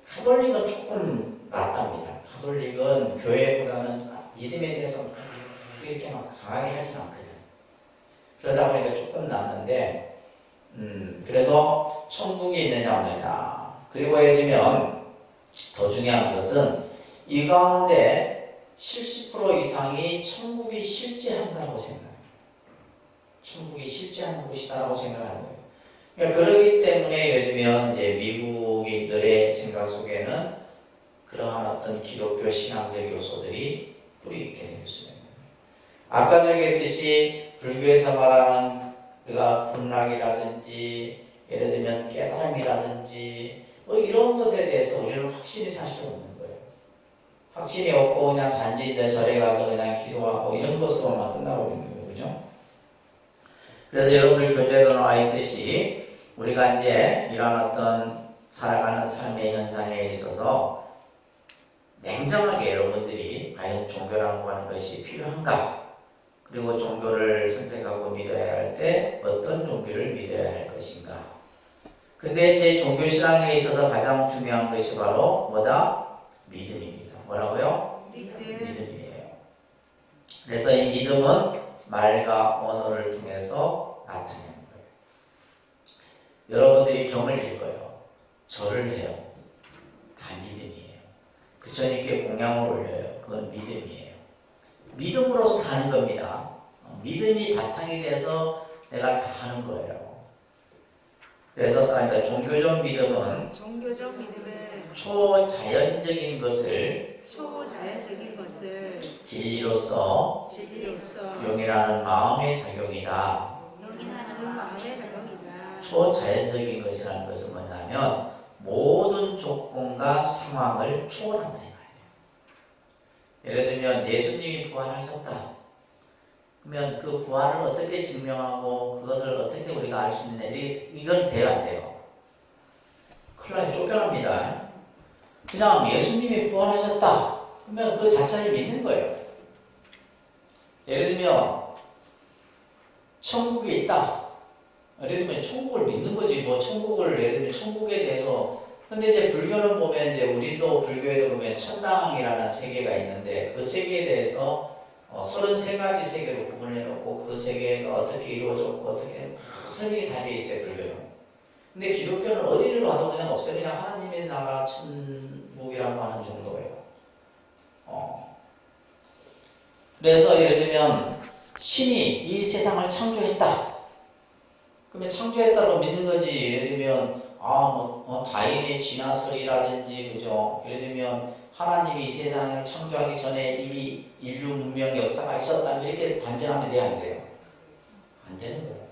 Speaker 1: 가톨릭은 조금 낫답니다. 가톨릭은 교회보다는 믿음에 대해서 이렇게 막 강하게 하진 않거든. 그러다 보니까 조금 낫는데 그래서 천국이 있느냐 없느냐. 그리고 예를 들면 더 중요한 것은 이 가운데 70% 이상이 천국이 실제한다고 생각해요. 천국이 실제하는 곳이다라고 생각하는 거예요. 그러니까 그러기 때문에 예를 들면 이제 미국인들의 생각 속에는 그러한 어떤 기독교 신앙적 요소들이 뿌리 있게 되는 것입니다. 아까도 얘기했듯이 불교에서 말하는 우리가 극락이라든지 예를 들면 깨달음이라든지 뭐 이런 것에 대해서 우리는 확신이 사실 없는 거예요. 확신이 없고 그냥 단지 이제 절에 가서 그냥 기도하고 이런 것으로만 끝나버리는 거죠. 그래서 여러분들 교재도 나와 있듯이 우리가 이제 이런 어떤 살아가는 삶의 현상에 있어서 냉정하게 여러분들이 과연 종교라고 하는 것이 필요한가? 그리고 종교를 선택하고 믿어야 할 때 어떤 종교를 믿어야 할 것인가? 근데 이제 종교 신앙에 있어서 가장 중요한 것이 바로 뭐다? 믿음입니다. 뭐라고요? 믿음이에요. 그래서 이 믿음은 말과 언어를 통해서 나타내는 거예요. 여러분들이 경을 읽어요. 절을 해요. 다 믿음이에요. 부처님께 공양을 올려요. 그건 믿음이에요. 믿음으로서 다 하는 겁니다. 믿음이 바탕이 돼서 내가 다 하는 거예요. 그래서 그러니까 종교적 믿음은 초자연적인 것을 진리로서 용인하는 마음의 작용이다. 초자연적인 것이라는 것은 뭐냐면 모든 조건과 상황을 초월한다. 예를 들면 예수님이 부활하셨다. 그러면 그 부활을 어떻게 증명하고 그것을 어떻게 우리가 알 수 있느냐. 이건 돼야 안 돼요. 큰일 나게 쫓겨납니다. 그냥 예수님이 부활하셨다. 그러면 그 자체를 믿는 거예요. 예를 들면 천국이 있다. 예를 들면 천국을 믿는 거지. 뭐 천국을 예를 들면 천국에 대해서 근데 이제 불교는 보면 이제 우리도 불교에도 보면 천당이라는 세계가 있는데 그 세계에 대해서 33가지 세계로 구분해 놓고 그 세계가 어떻게 이루어졌고 어떻게 설명이 다 돼 있어요. 불교는. 근데 기독교는 어디를 봐도 그냥 없어요. 그냥 하나님의 나라 천국이라고 하는 정도예요. 그래서 예를 들면 신이 이 세상을 창조했다. 그러면 창조했다고 믿는 거지. 예를 들면 다인의 진화설이라든지, 그죠? 예를 들면, 하나님이 이 세상을 창조하기 전에 이미 인류 문명 역사가 있었다. 이렇게 반증하면 돼요, 안 돼요? 안 되는 거예요.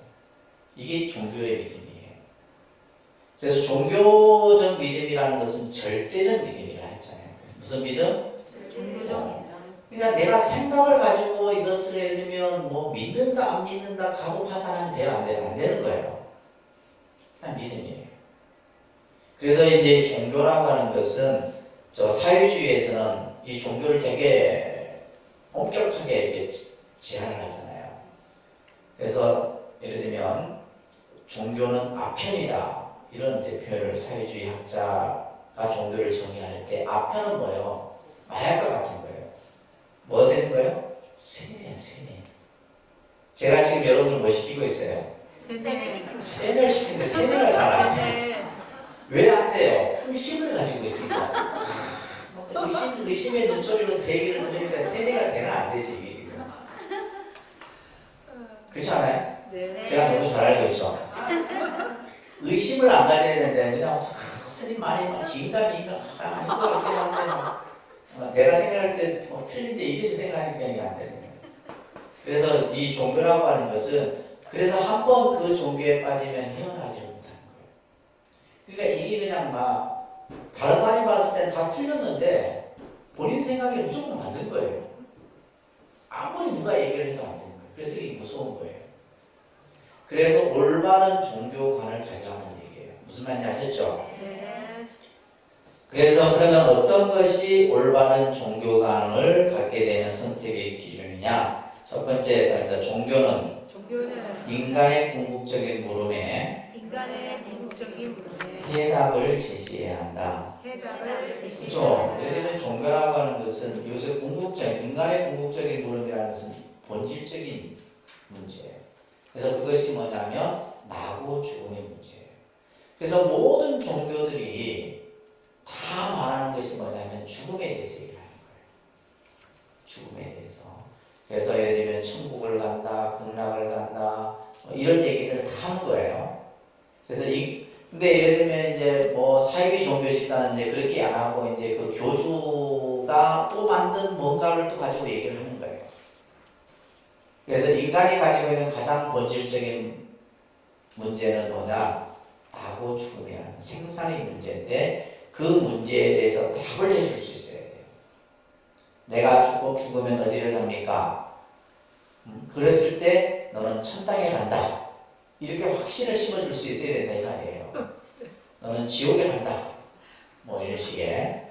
Speaker 1: 이게 종교의 믿음이에요. 그래서 종교적 믿음이라는 것은 절대적 믿음이라 했잖아요. 무슨 믿음? 그러니까 내가 생각을 가지고 이것을 예를 들면, 뭐, 믿는다, 안 믿는다, 가고 판단하면 돼요, 안 돼요? 안 되는 거예요. 그냥 믿음이에요. 그래서 이제 종교라고 하는 것은 저 사회주의에서는 이 종교를 되게 엄격하게 이렇게 제한을 하잖아요. 그래서 예를 들면 종교는 아편이다 이런 이제 표현을 사회주의 학자가 종교를 정의할 때 아편은 뭐예요? 마약과 같은 거예요. 뭐 되는 거예요? 세뇌야 세뇌. 제가 지금 여러분을 뭐 시키고 있어요? 세뇌를 시키는데 세뇌가 잘 안 돼. 왜 안 돼요? 의심을 가지고 있으니까. 의심의 눈초리로 제 얘기를 들으니까 세뇌가 되나 안 되지 이게 지금. 그렇지 않아요?
Speaker 2: 네.
Speaker 1: 제가 너무 잘 알고 있죠. 의심을 안 가져야 되는데 그냥 스님 말이 막 긴가민가 아닌 것 같긴 한데 내가 생각할 때 틀린데 이렇게 생각하니까 이게 안 되는 거예요. 그래서 이 종교라고 하는 것은 그래서 한 번 그 종교에 빠지면 헤어나지 못하는 거예요. 그러니까 이게 그냥 막 다른 사람이 봤을 땐 다 틀렸는데 본인 생각에 무조건 맞는 거예요. 아무리 누가 얘기를 해도 안 되는 거예요. 그래서 이게 무서운 거예요. 그래서 올바른 종교관을 가지라는 얘기예요. 무슨 말인지 아셨죠?
Speaker 2: 네.
Speaker 1: 그래서 그러면 어떤 것이 올바른 종교관을 갖게 되는 선택의 기준이냐? 첫 번째, 종교는 인간의 궁극적인 물음에 해답을 제시해야 한다. 그렇죠? 예를 들면 종교라고 하는 것은 요새 인간의 궁극적인 물음이라는 것은 본질적인 문제예요. 그래서 그것이 뭐냐면 나고 죽음의 문제예요. 그래서 모든 종교들이 다 말하는 것이 뭐냐면 죽음에 대해서 얘기를 하는 거예요. 죽음에 대해서. 그래서 예를 들면 천국을 간다, 극락을 간다, 이런 얘기들을 다 하는 거예요. 그래서 근데 예를 들면 이제 뭐 사이비 종교 집단은 이제 그렇게 안 하고 이제 그 교주가 또 만든 뭔가를 또 가지고 얘기를 하는 거예요. 그래서 인간이 가지고 있는 가장 본질적인 문제는 뭐냐? 나고 죽음이라는 생사의 문제인데 그 문제에 대해서 답을 해줄 수 있어야 돼요. 내가 죽으면 어디를 갑니까? 그랬을 때 너는 천당에 간다. 이렇게 확신을 심어줄 수 있어야 된다 이 말이에요. 너는 지옥에 간다. 뭐 이런 식의.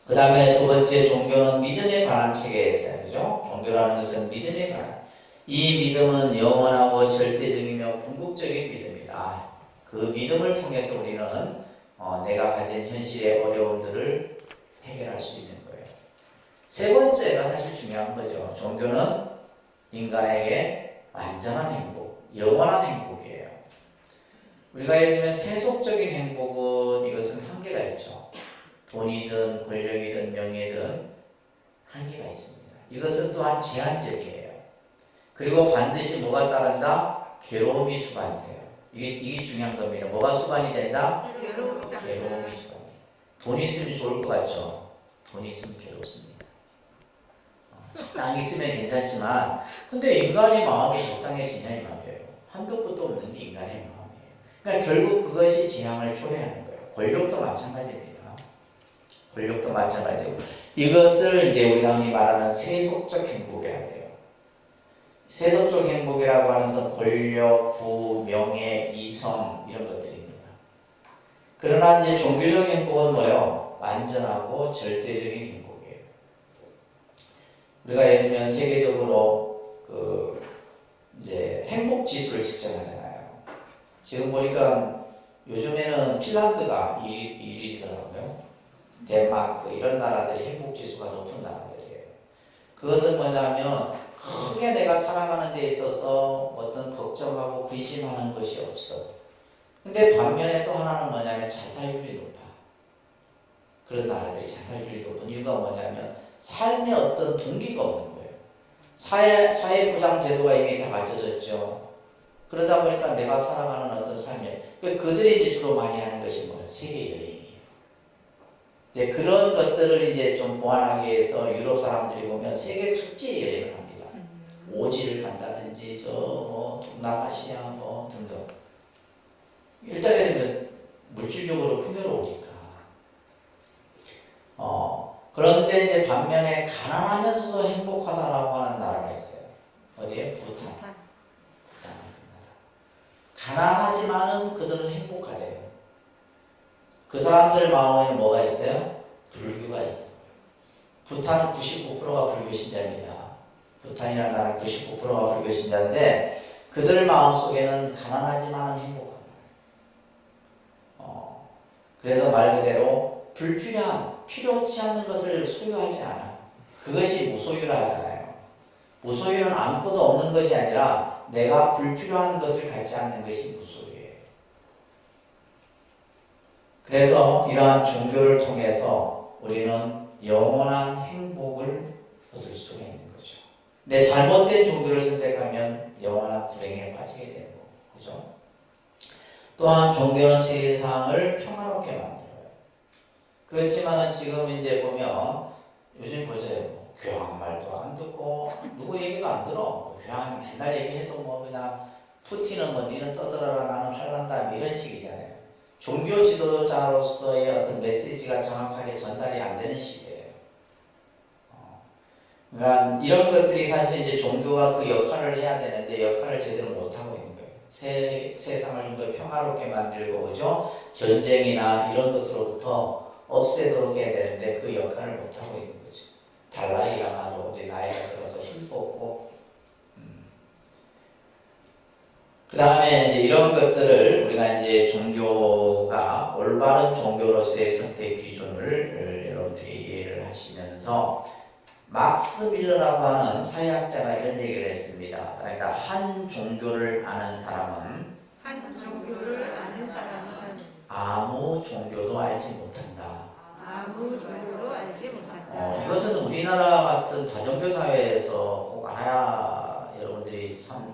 Speaker 1: 그 다음에 두 번째 종교는 믿음에 관한 체계에서요. 그죠? 종교라는 것은 믿음에 관한. 이 믿음은 영원하고 절대적이며 궁극적인 믿음이다. 그 믿음을 통해서 우리는 내가 가진 현실의 어려움들을 해결할 수 있는 거예요. 세 번째가 사실 중요한 거죠. 종교는 인간에게 완전한 행복, 영원한 행복이에요. 우리가 예를 들면 세속적인 행복은 이것은 한계가 있죠. 돈이든 권력이든 명예든 한계가 있습니다. 이것은 또한 제한적이에요. 그리고 반드시 뭐가 따른다? 괴로움이 수반돼요. 이게 중요한 겁니다. 뭐가 수반이 된다? 괴로움이 수반. 돈이 있으면 좋을 것 같죠? 돈이 있으면 괴롭습니다. 적당히 있으면 괜찮지만 근데 인간의 마음이 적당해지냐 이 말이에요. 한도 끝도 없는 게 인간의 마음이에요. 그러니까 결국 그것이 재앙을 초래하는 거예요. 권력도 마찬가지입니다. 권력도 마찬가지고 이것을 이제 우리가 흔히 말하는 세속적 행복이라고 해요. 세속적 행복이라고 하는 것은 권력, 부, 명예, 이성 이런 것들입니다. 그러나 이제 종교적 행복은 뭐예요? 완전하고 절대적인 행복이에요. 우리가 예를 들면 세계적으로 이제 행복 지수를 측정하잖아요. 지금 보니까 요즘에는 핀란드가 1위더라고요. 덴마크 이런 나라들이 행복 지수가 높은 나라들이에요. 그것은 뭐냐면 크게 내가 살아가는 데 있어서 어떤 걱정하고 근심하는 것이 없어. 근데 반면에 또 하나는 뭐냐면 자살률이 높아. 그런 나라들이 자살률이 높은 이유가 뭐냐면 삶에 어떤 동기가 없는 거예요. 사회보장 제도가 이미 다 갖춰졌죠. 그러다 보니까 내가 살아가는 어떤 삶에 그들이 이제 주로 많이 하는 것이 뭐예요? 세계 여행이에요. 이제 그런 것들을 이제 좀 보완하기 위해서 유럽 사람들이 보면 세계 각지 여행을 합니다. 오지를 간다든지 뭐 동남아시아 뭐 등등. 일단은 물질적으로 풍요로우니까. 그런데 이제 반면에 가난하면서도 행복하다라고 하는 나라가 있어요. 어디에? 부탄 같은 나라. 가난하지만은 그들은 행복하대요. 그 사람들 마음에는 뭐가 있어요? 불교가 있는 거예요. 부탄은 99%가 불교 신자입니다. 부탄이라는 나라는 99%가 불교 신자인데 그들 마음속에는 가난하지만 행복한 거예요. 그래서 말 그대로 불필요한, 필요치 않는 것을 소유하지 않아. 그것이 무소유라 하잖아요. 무소유는 아무것도 없는 것이 아니라 내가 불필요한 것을 갖지 않는 것이 무소유예요. 그래서 이러한 종교를 통해서 우리는 영원한 행복을 얻을 수가 있는 거죠. 근데 잘못된 종교를 선택하면 영원한 불행에 빠지게 되는 거고, 그죠? 또한 종교는 세상을 평화롭게 만들어요. 그렇지만은 지금 이제 보면 요즘 보세요. 교황 말도 안 듣고 누구 얘기도 안 들어. 교황이 맨날 얘기해도 뭐 그냥 푸틴은 뭐 니는 떠들어라 나는 할란다 뭐 이런 식이잖아요. 종교 지도자로서의 어떤 메시지가 정확하게 전달이 안 되는 시대예요. 그러니까 이런 것들이 사실 이제 종교가 그 역할을 해야 되는데 역할을 제대로 못 하고 있는 거예요. 세상을 좀 더 평화롭게 만들고 그죠? 전쟁이나 이런 것으로부터 없애도록 해야 되는데 그 역할을 못 하고 있는 거죠. 달라이 라마도 이제 나이가 들어서 힘도 없고, 그 다음에 이제 이런 것들을 우리가 이제 종교가 올바른 종교로서의 선택 기준을 여러분들이 이해를 하시면서 막스 밀러라고 하는 사회학자가 이런 얘기를 했습니다. 그러니까 한 종교를 아는 사람은 아무 종교도 알지 못한다. 이것은 우리나라 같은 다종교 사회에서 꼭 알아야 여러분들이 참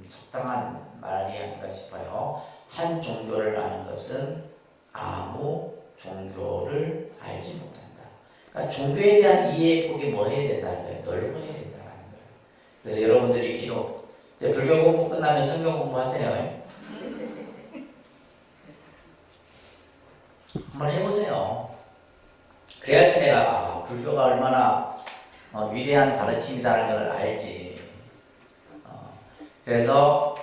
Speaker 1: 적당한 말이 아닌가 싶어요. 한 종교를 아는 것은 아무 종교를 알지 못한다. 그러니까 종교에 대한 이해폭이 뭐 해야 된다는 거예요? 넓어야 된다는 거예요. 그래서 여러분들이 기도, 이제 불교 공부 끝나면 성경 공부하세요. 한번 해보세요. 그래야지 내가 불교가 얼마나 위대한 가르침이라는 걸 알지. 그래서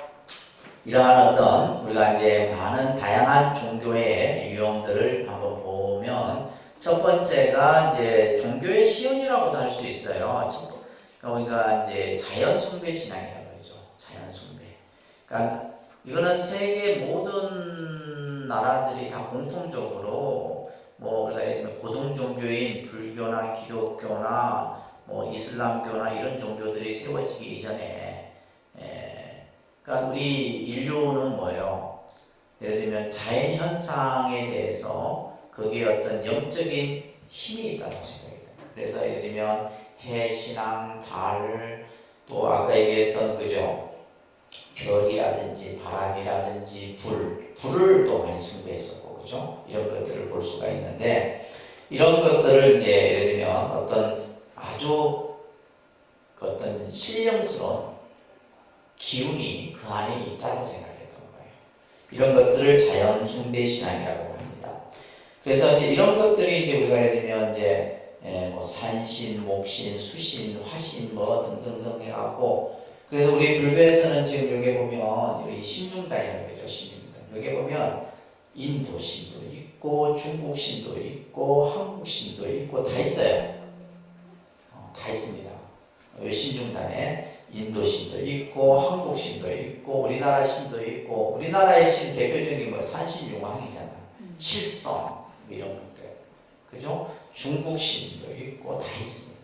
Speaker 1: 이러한 어떤 우리가 이제 많은 다양한 종교의 유형들을 한번 보면 첫 번째가 이제 종교의 시온이라고도 할 수 있어요. 그러니까 이제 자연 숭배 신앙이라고 하죠. 자연 숭배. 그러니까 이거는 세계 모든 나라들이 다 공통적으로 뭐 우리가 예를 들면 고등 종교인 불교나 기독교나 뭐 이슬람교나 이런 종교들이 세워지기 이전에 그러니까 우리 인류는 뭐예요? 예를 들면 자연 현상에 대해서 거기에 어떤 영적인 힘이 있다고 생각합니다. 그래서 예를 들면 해, 신앙, 달, 또 아까 얘기했던 그죠? 별이라든지 바람이라든지 불을 또 많이 숭배했었고 그죠? 이런 것들을 볼 수가 있는데 이런 것들을 이제 예를 들면 어떤 아주 어떤 신령스러운 기운이 그 안에 있다고 생각했던 거예요. 이런 것들을 자연 숭배 신앙이라고 합니다. 그래서 이제 이런 것들이 이제 우리가 예를 들면 이제 뭐 산신, 목신, 수신, 화신 뭐 등등등 해갖고 그래서 우리 불교에서는 지금 여기 보면 여기 신중단이라고 그러죠. 신중단. 여기 보면 인도 신도 있고 중국 신도 있고 한국 신도 있고 다 있어요. 다 있습니다. 여기 신중단에 인도 신도 있고 한국 신도 있고 우리나라 신도 있고 우리나라의 신 대표적인 뭐 산신용왕이잖아. 칠성 이런 것들. 그죠? 중국 신도 있고 다 있습니다.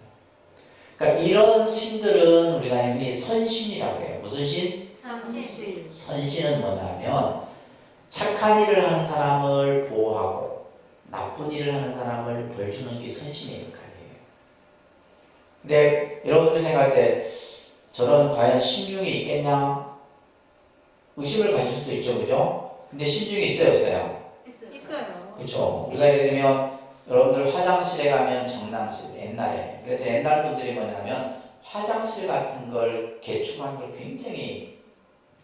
Speaker 1: 그러니까 이런 신들은 우리가 흔히 선신이라고 해요. 무슨 신?
Speaker 2: 선신.
Speaker 1: 선신은 뭐냐면 착한 일을 하는 사람을 보호하고 나쁜 일을 하는 사람을 벌 주는 게 선신의 역할이에요. 근데 여러분들 생각할 때 저런 과연 신중이 있겠냐? 의심을 가질 수도 있죠, 그죠? 근데 신중이 있어요, 없어요?
Speaker 2: 있어요.
Speaker 1: 그렇죠. 우리가 예를 들면 여러분들 화장실에 가면 정남실 옛날에 그래서 옛날 분들이 뭐냐면 화장실 같은 걸 개축하는 걸 굉장히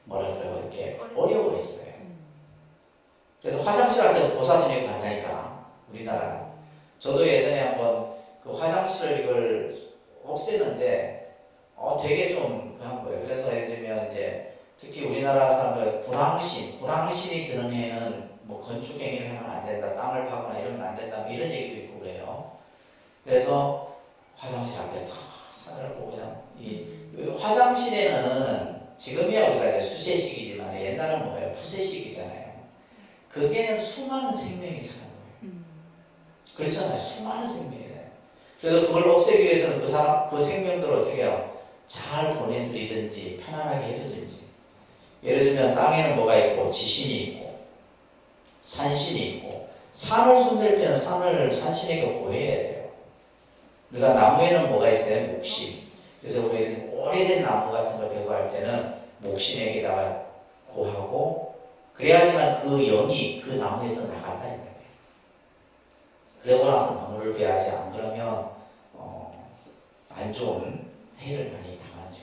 Speaker 1: 뭐랄까요 이렇게 어려워했어요. 그래서 화장실 앞에서 보사지내고 간다니까 우리나라. 저도 예전에 한번 그 화장실을 이걸 없애는데 되게 좀 그런 거예요. 그래서 예를 들면 이제 특히 우리나라 사람들 구랑신이 드는 해는 뭐 건축 행위를 하면 안 된다, 땅을 파거나 이러면 안 된다, 뭐 이런 얘기도 있고 그래요. 그래서 화장실 앞에 탁 사놓고 그냥 이 화장실에는 지금이야 우리가 이제 수세식이지만 옛날은 뭐예요? 푸세식이잖아요. 거기에는 수많은 생명이 사는 거예요. 그렇잖아요. 수많은 생명이 사요. 그래서 그걸 없애기 위해서는 그 생명들을 어떻게 해요? 잘 보내드리든지 편안하게 해주든지. 예를 들면 땅에는 뭐가 있고 지신이 있고 산신이 있고 산을 손댈 때는 산신에게 고해야 돼요. 우리가 나무에는 뭐가 있어요? 목신. 그래서 우리 오래된 나무 같은 거 배구할 때는 목신에게다가 고하고 그래야지만 그 영이 그 나무에서 나간다 이 말이에요. 그러고 나서 나무를 베야지 안 그러면 안 좋은 해를 많이 당하죠.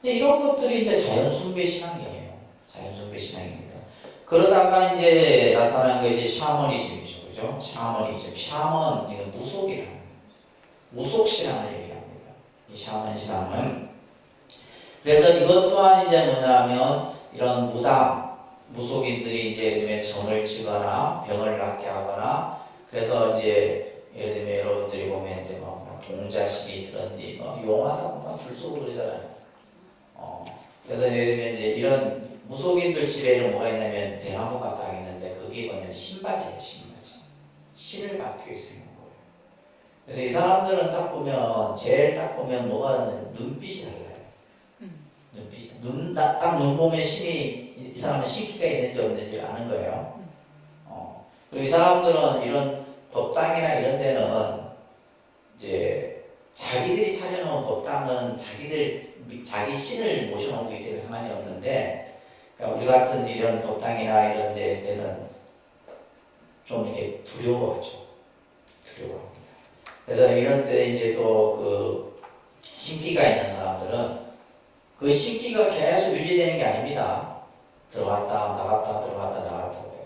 Speaker 1: 근데 이런 것들이 이제 자연숭배 신앙이에요. 자연숭배 신앙입니다. 그러다가 이제 나타난 것이 샤머니즘이죠. 그죠? 샤머니즘. 샤먼, 이거 무속이라는 거예요. 무속 신앙을 얘기합니다. 이 샤먼 신앙은. 그래서 이것 또한 이제 뭐냐면 이런 무당, 무속인들이 이제 예를 들면 점을 치거나 병을 낫게 하거나 그래서 이제 예를 들면 여러분들이 보면 이제 뭐 동자신이 들었니 뭐 용하다 막 줄서고 그러잖아요. 그래서 예를 들면 이제 이런 무속인들 집에는 뭐가 있냐면 대나무가 딱 있는데 그게 뭐냐면 신바지예요. 신바지. 신을 받기 위해서 있는 거예요. 그래서 이 사람들은 딱 보면 제일 딱 보면 뭐가 눈빛이 달라요. 눈빛 딱 눈 보면 신이 이 사람은 신기가 있는지 없는지 아는 거예요. 그리고 이 사람들은 이런 법당이나 이런 데는 이제 자기들이 차려놓은 법당은 자기 신을 모셔놓은 거기 때문에 상관이 없는데, 그러니까 우리 같은 이런 법당이나 이런 데는 좀 이렇게 두려워하죠. 두려워합니다. 그래서 이런 때 이제 또 그 신기가 있는 사람들은 그 신기가 계속 유지되는 게 아닙니다. 들어갔다 나갔다 들어갔다 나갔다 그래요.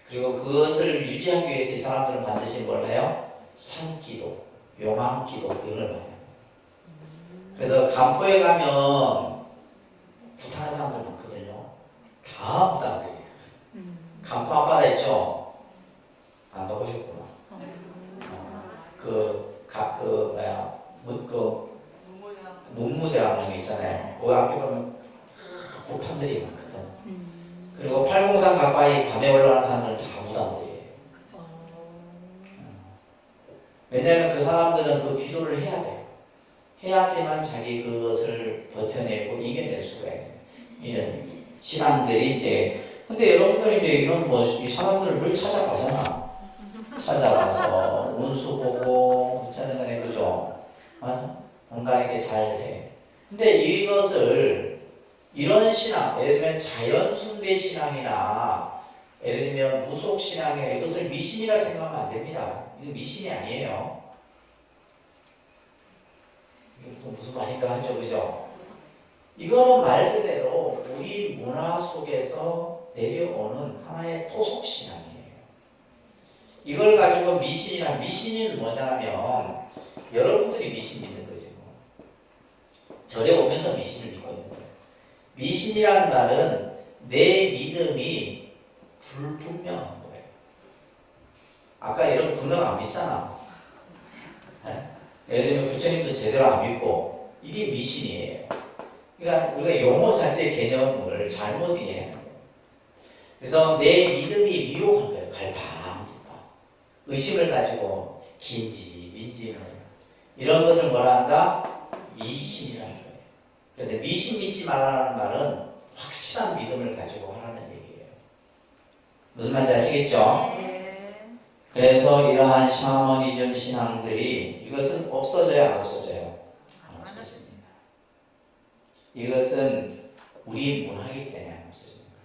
Speaker 1: 그리고 그것을 유지하기 위해서 이 사람들은 반드시 뭘 해요? 산기도, 용왕기도 이걸 많이 해요. 그래서 간포에 가면 구타하는 사람들 많거든요. 다 무당들이에요. 간포 앞바다 있죠? 안 가보셨구나. 문무대 하는 게 있잖아요. 그 앞에 보면 구판들이 많거든. 그리고 803 가까이 밤에 올라가는 사람들은 다 무당들이에요. 왜냐하면 그 사람들은 그 기도를 해야 돼요. 해야지만 자기 그것을 버텨내고 이겨낼 수가 있는 이런 신앙들이 이제. 근데 여러분들이 이제 이런 이 사람들을 늘 찾아가잖아. 찾아가서 운수 보고 있자는 거네, 그죠? 맞아? 뭔가 이렇게 잘 돼. 근데 이것을 이런 신앙, 예를 들면 자연숭배 신앙이나 예를 들면 무속 신앙이나 이것을 미신이라 생각하면 안 됩니다. 이거 미신이 아니에요. 이게 또 무슨 말인가 하죠, 그죠? 이거는 말 그대로 우리 문화 속에서 내려오는 하나의 토속 신앙이에요. 이걸 가지고 미신은 뭐냐면 여러분들이 미신 믿는 거죠. 절에 오면서 미신을 믿고 있는 거예요. 미신이라는 말은 내 믿음이 불분명한 거예요. 아까 여러분 분명 안 믿잖아. 네? 예를 들면 부처님도 제대로 안 믿고 이게 미신이에요. 그러니까 우리가 용어 자체의 개념을 잘못 이해하는 거예요. 그래서 내 믿음이 미혹한 거예요. 갈팡질팡. 의심을 가지고 긴지 민지 이런 것을 뭐라 한다? 미신이라는 거예요. 그래서 미신 믿지 말라는 말은 확실한 믿음을 가지고 하라는 얘기예요. 무슨 말인지 아시겠죠?
Speaker 2: 네.
Speaker 1: 그래서 이러한 샤머니즘 신앙들이 이것은 없어져야 안 없어져요? 안 없어집니다. 이것은 우리 문화이기 때문에 안 없어지는 거예요.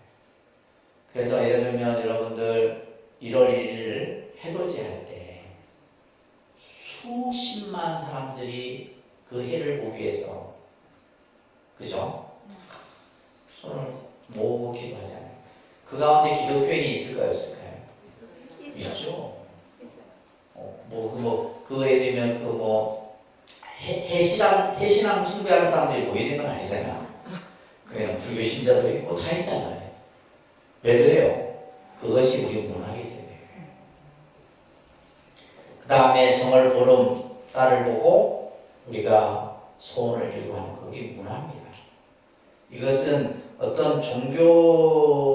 Speaker 1: 그래서 예를 들면 여러분들 1월 1일 해돋이 할 때 수십만 사람들이 그 해를 보기 위해서 그죠? 손을 모으고 기도하잖아요. 그 가운데 기독교인이 있을까요? 없을까요? 있죠. 예를 들면 해신앙 숭배하는 사람들이 모이는 건 아니잖아. 그냥 불교 신자도 있고 다 있단 말이에요. 왜 그래요? 그것이 우리 문화이기 때문에. 그 다음에 정월 보름 바다를 보고 우리가 소원을 이루고 하는 그 우리 문화입니다. 이것은 어떤 종교가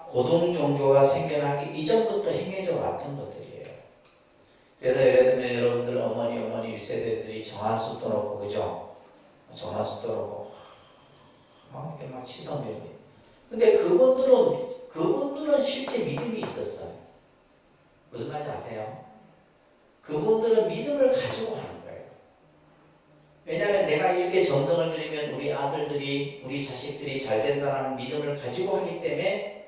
Speaker 1: 고등 종교가 생겨나기 이전부터 행해져 왔던 것들이에요. 그래서 예를 들면 여러분들 어머니 세대들이 정한수 떠놓고 그죠? 정한수 떠놓고 막 이렇게 막 시선이. 근데 그분들은 실제 믿음이 있었어요. 무슨 말인지 아세요? 그분들은 믿음을 가지고 하는 거예요. 왜냐하면 내가 이렇게 정성을 들이면 우리 아들들이, 우리 자식들이 잘 된다는 믿음을 가지고 하기 때문에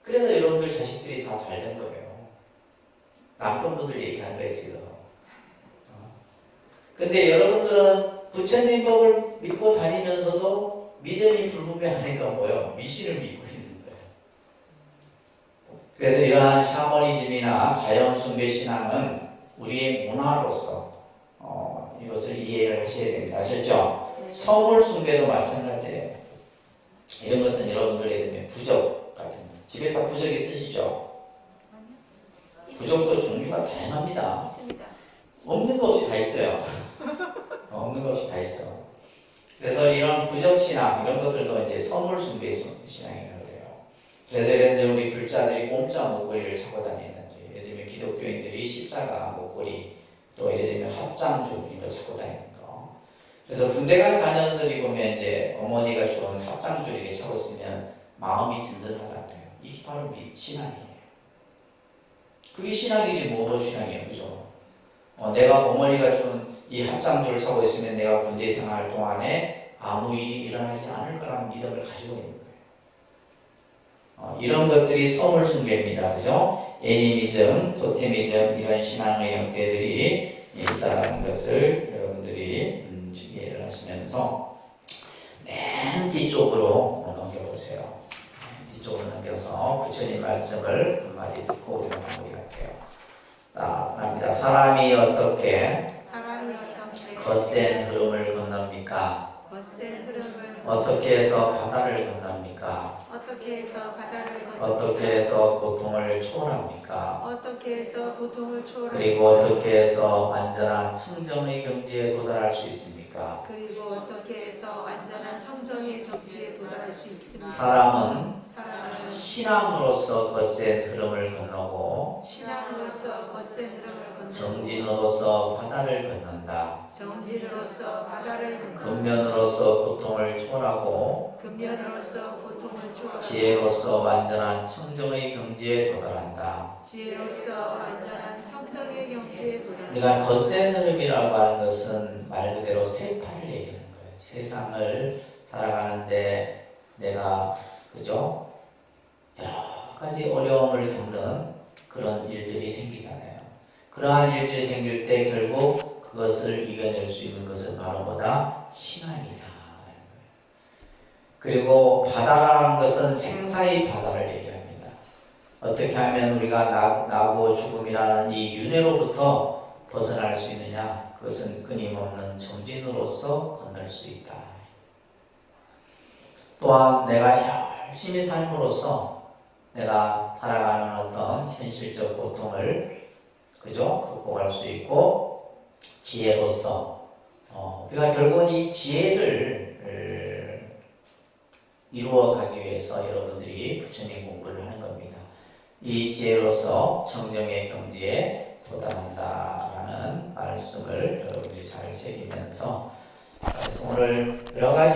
Speaker 1: 그래서 여러분들 자식들이 다 잘 된 거예요. 남편분들 얘기하는 거예요, 지금. 근데 여러분들은 부처님 법을 믿고 다니면서도 믿음이 불분명하니까 뭐예요? 미신을 믿고 있는 거예요. 그래서 이러한 샤머니즘이나 자연숭배 신앙은 우리의 문화로서 이것을 이해를 하셔야 됩니다. 아셨죠? 성물 숭배도 마찬가지예요. 이런 것들은 여러분들 예를 들면 부적 같은 거. 집에 다 부적 있으시죠? 부적도 종류가 다양합니다.
Speaker 2: 있습니다.
Speaker 1: 없는 거 없이 다 있어요. 없는 거 없이 다 있어. 그래서 이런 부적신앙 이런 것들도 이제 선물 숭배 신앙이라고 그래요. 그래서 예를 들면 우리 불자들이 공짜 목걸이를 차고 다니는지, 예를 들면 기독교인들이 십자가 목걸이, 또 예를 들면 합장줄 이거 차고 다니는 거. 그래서 군대 간 자녀들이 보면 이제 어머니가 준 합장줄 이렇게 차고 있으면 마음이 든든하다 그래요. 이게 바로 신앙이에요. 그게 신앙이지 뭐로 신앙이에요, 그죠? 내가 어머니가 준 이 합장줄을 차고 있으면 내가 군대 생활 동안에 아무 일이 일어나지 않을 거라는 믿음을 가지고 있는 거예요. 이런 것들이 선물 숭배입니다, 그죠? 애니미즘, 토테미즘 이런 신앙의 형태들이 있다는 것을 여러분들이 이해를 하시면서 맨 뒤쪽으로 넘겨보세요. 맨 뒤쪽으로 넘겨서 부처님 말씀을 한마디 듣고 우리가 마무리할게요. 합니다. 사람이 어떻게 거센 흐름을 건넙니까?
Speaker 2: 거센 흐름을
Speaker 1: 어떻게 해서 바다를 건넙니까?
Speaker 2: 어떻게 해서 바다를
Speaker 1: 어떻게 해서 고통을 초월합니까?
Speaker 2: 어떻게 해서 고통을 초월합니까?
Speaker 1: 그리고 어떻게 해서 완전한 청정의 경지에 도달할 수 있습니까?
Speaker 2: 그리고 어떻게 해서 완전한 청정의 정지에 도달할 수 있습니까?
Speaker 1: 사람은
Speaker 2: 사람은
Speaker 1: 신앙으로서 거센 흐름을 건너고
Speaker 2: 신앙으로서 거센 흐름을 건너고
Speaker 1: 정진으로서 바다를 건넌다.
Speaker 2: 정진으로서 바다를 건너고
Speaker 1: 근면으로서 고통을 초월하고
Speaker 2: 근면으로서 고통을 초월하고
Speaker 1: 지혜로서 완전한 청정의 경지에 도달한다.
Speaker 2: 지혜로서 완전한 청정의 경지에 도달한다.
Speaker 1: 우리가 거센 흐름이라고 하는 것은 말 그대로 세파를 얘기하는 거예요. 세상을 살아가는데 내가 그죠? 여러 가지 어려움을 겪는 그런 일들이 생기잖아요. 그러한 일들이 생길 때 결국 그것을 이겨낼 수 있는 것은 바로 뭐다? 신앙이다. 그리고 바다라는 것은 생사의 바다를 얘기합니다. 어떻게 하면 우리가 나고 죽음이라는 이 윤회로부터 벗어날 수 있느냐? 그것은 끊임없는 정진으로서 건널 수 있다. 또한 내가 열심히 삶으로써 내가 살아가는 어떤 현실적 고통을 그죠? 극복할 수 있고 지혜로서 우리가 결국은 이 지혜를 이루어가기 위해서 여러분들이 부처님 공부를 하는 겁니다. 이 지혜로서 청정의 경지에 도달한다라는 말씀을 여러분들이 잘 새기면서 그래서 오늘 여러 가지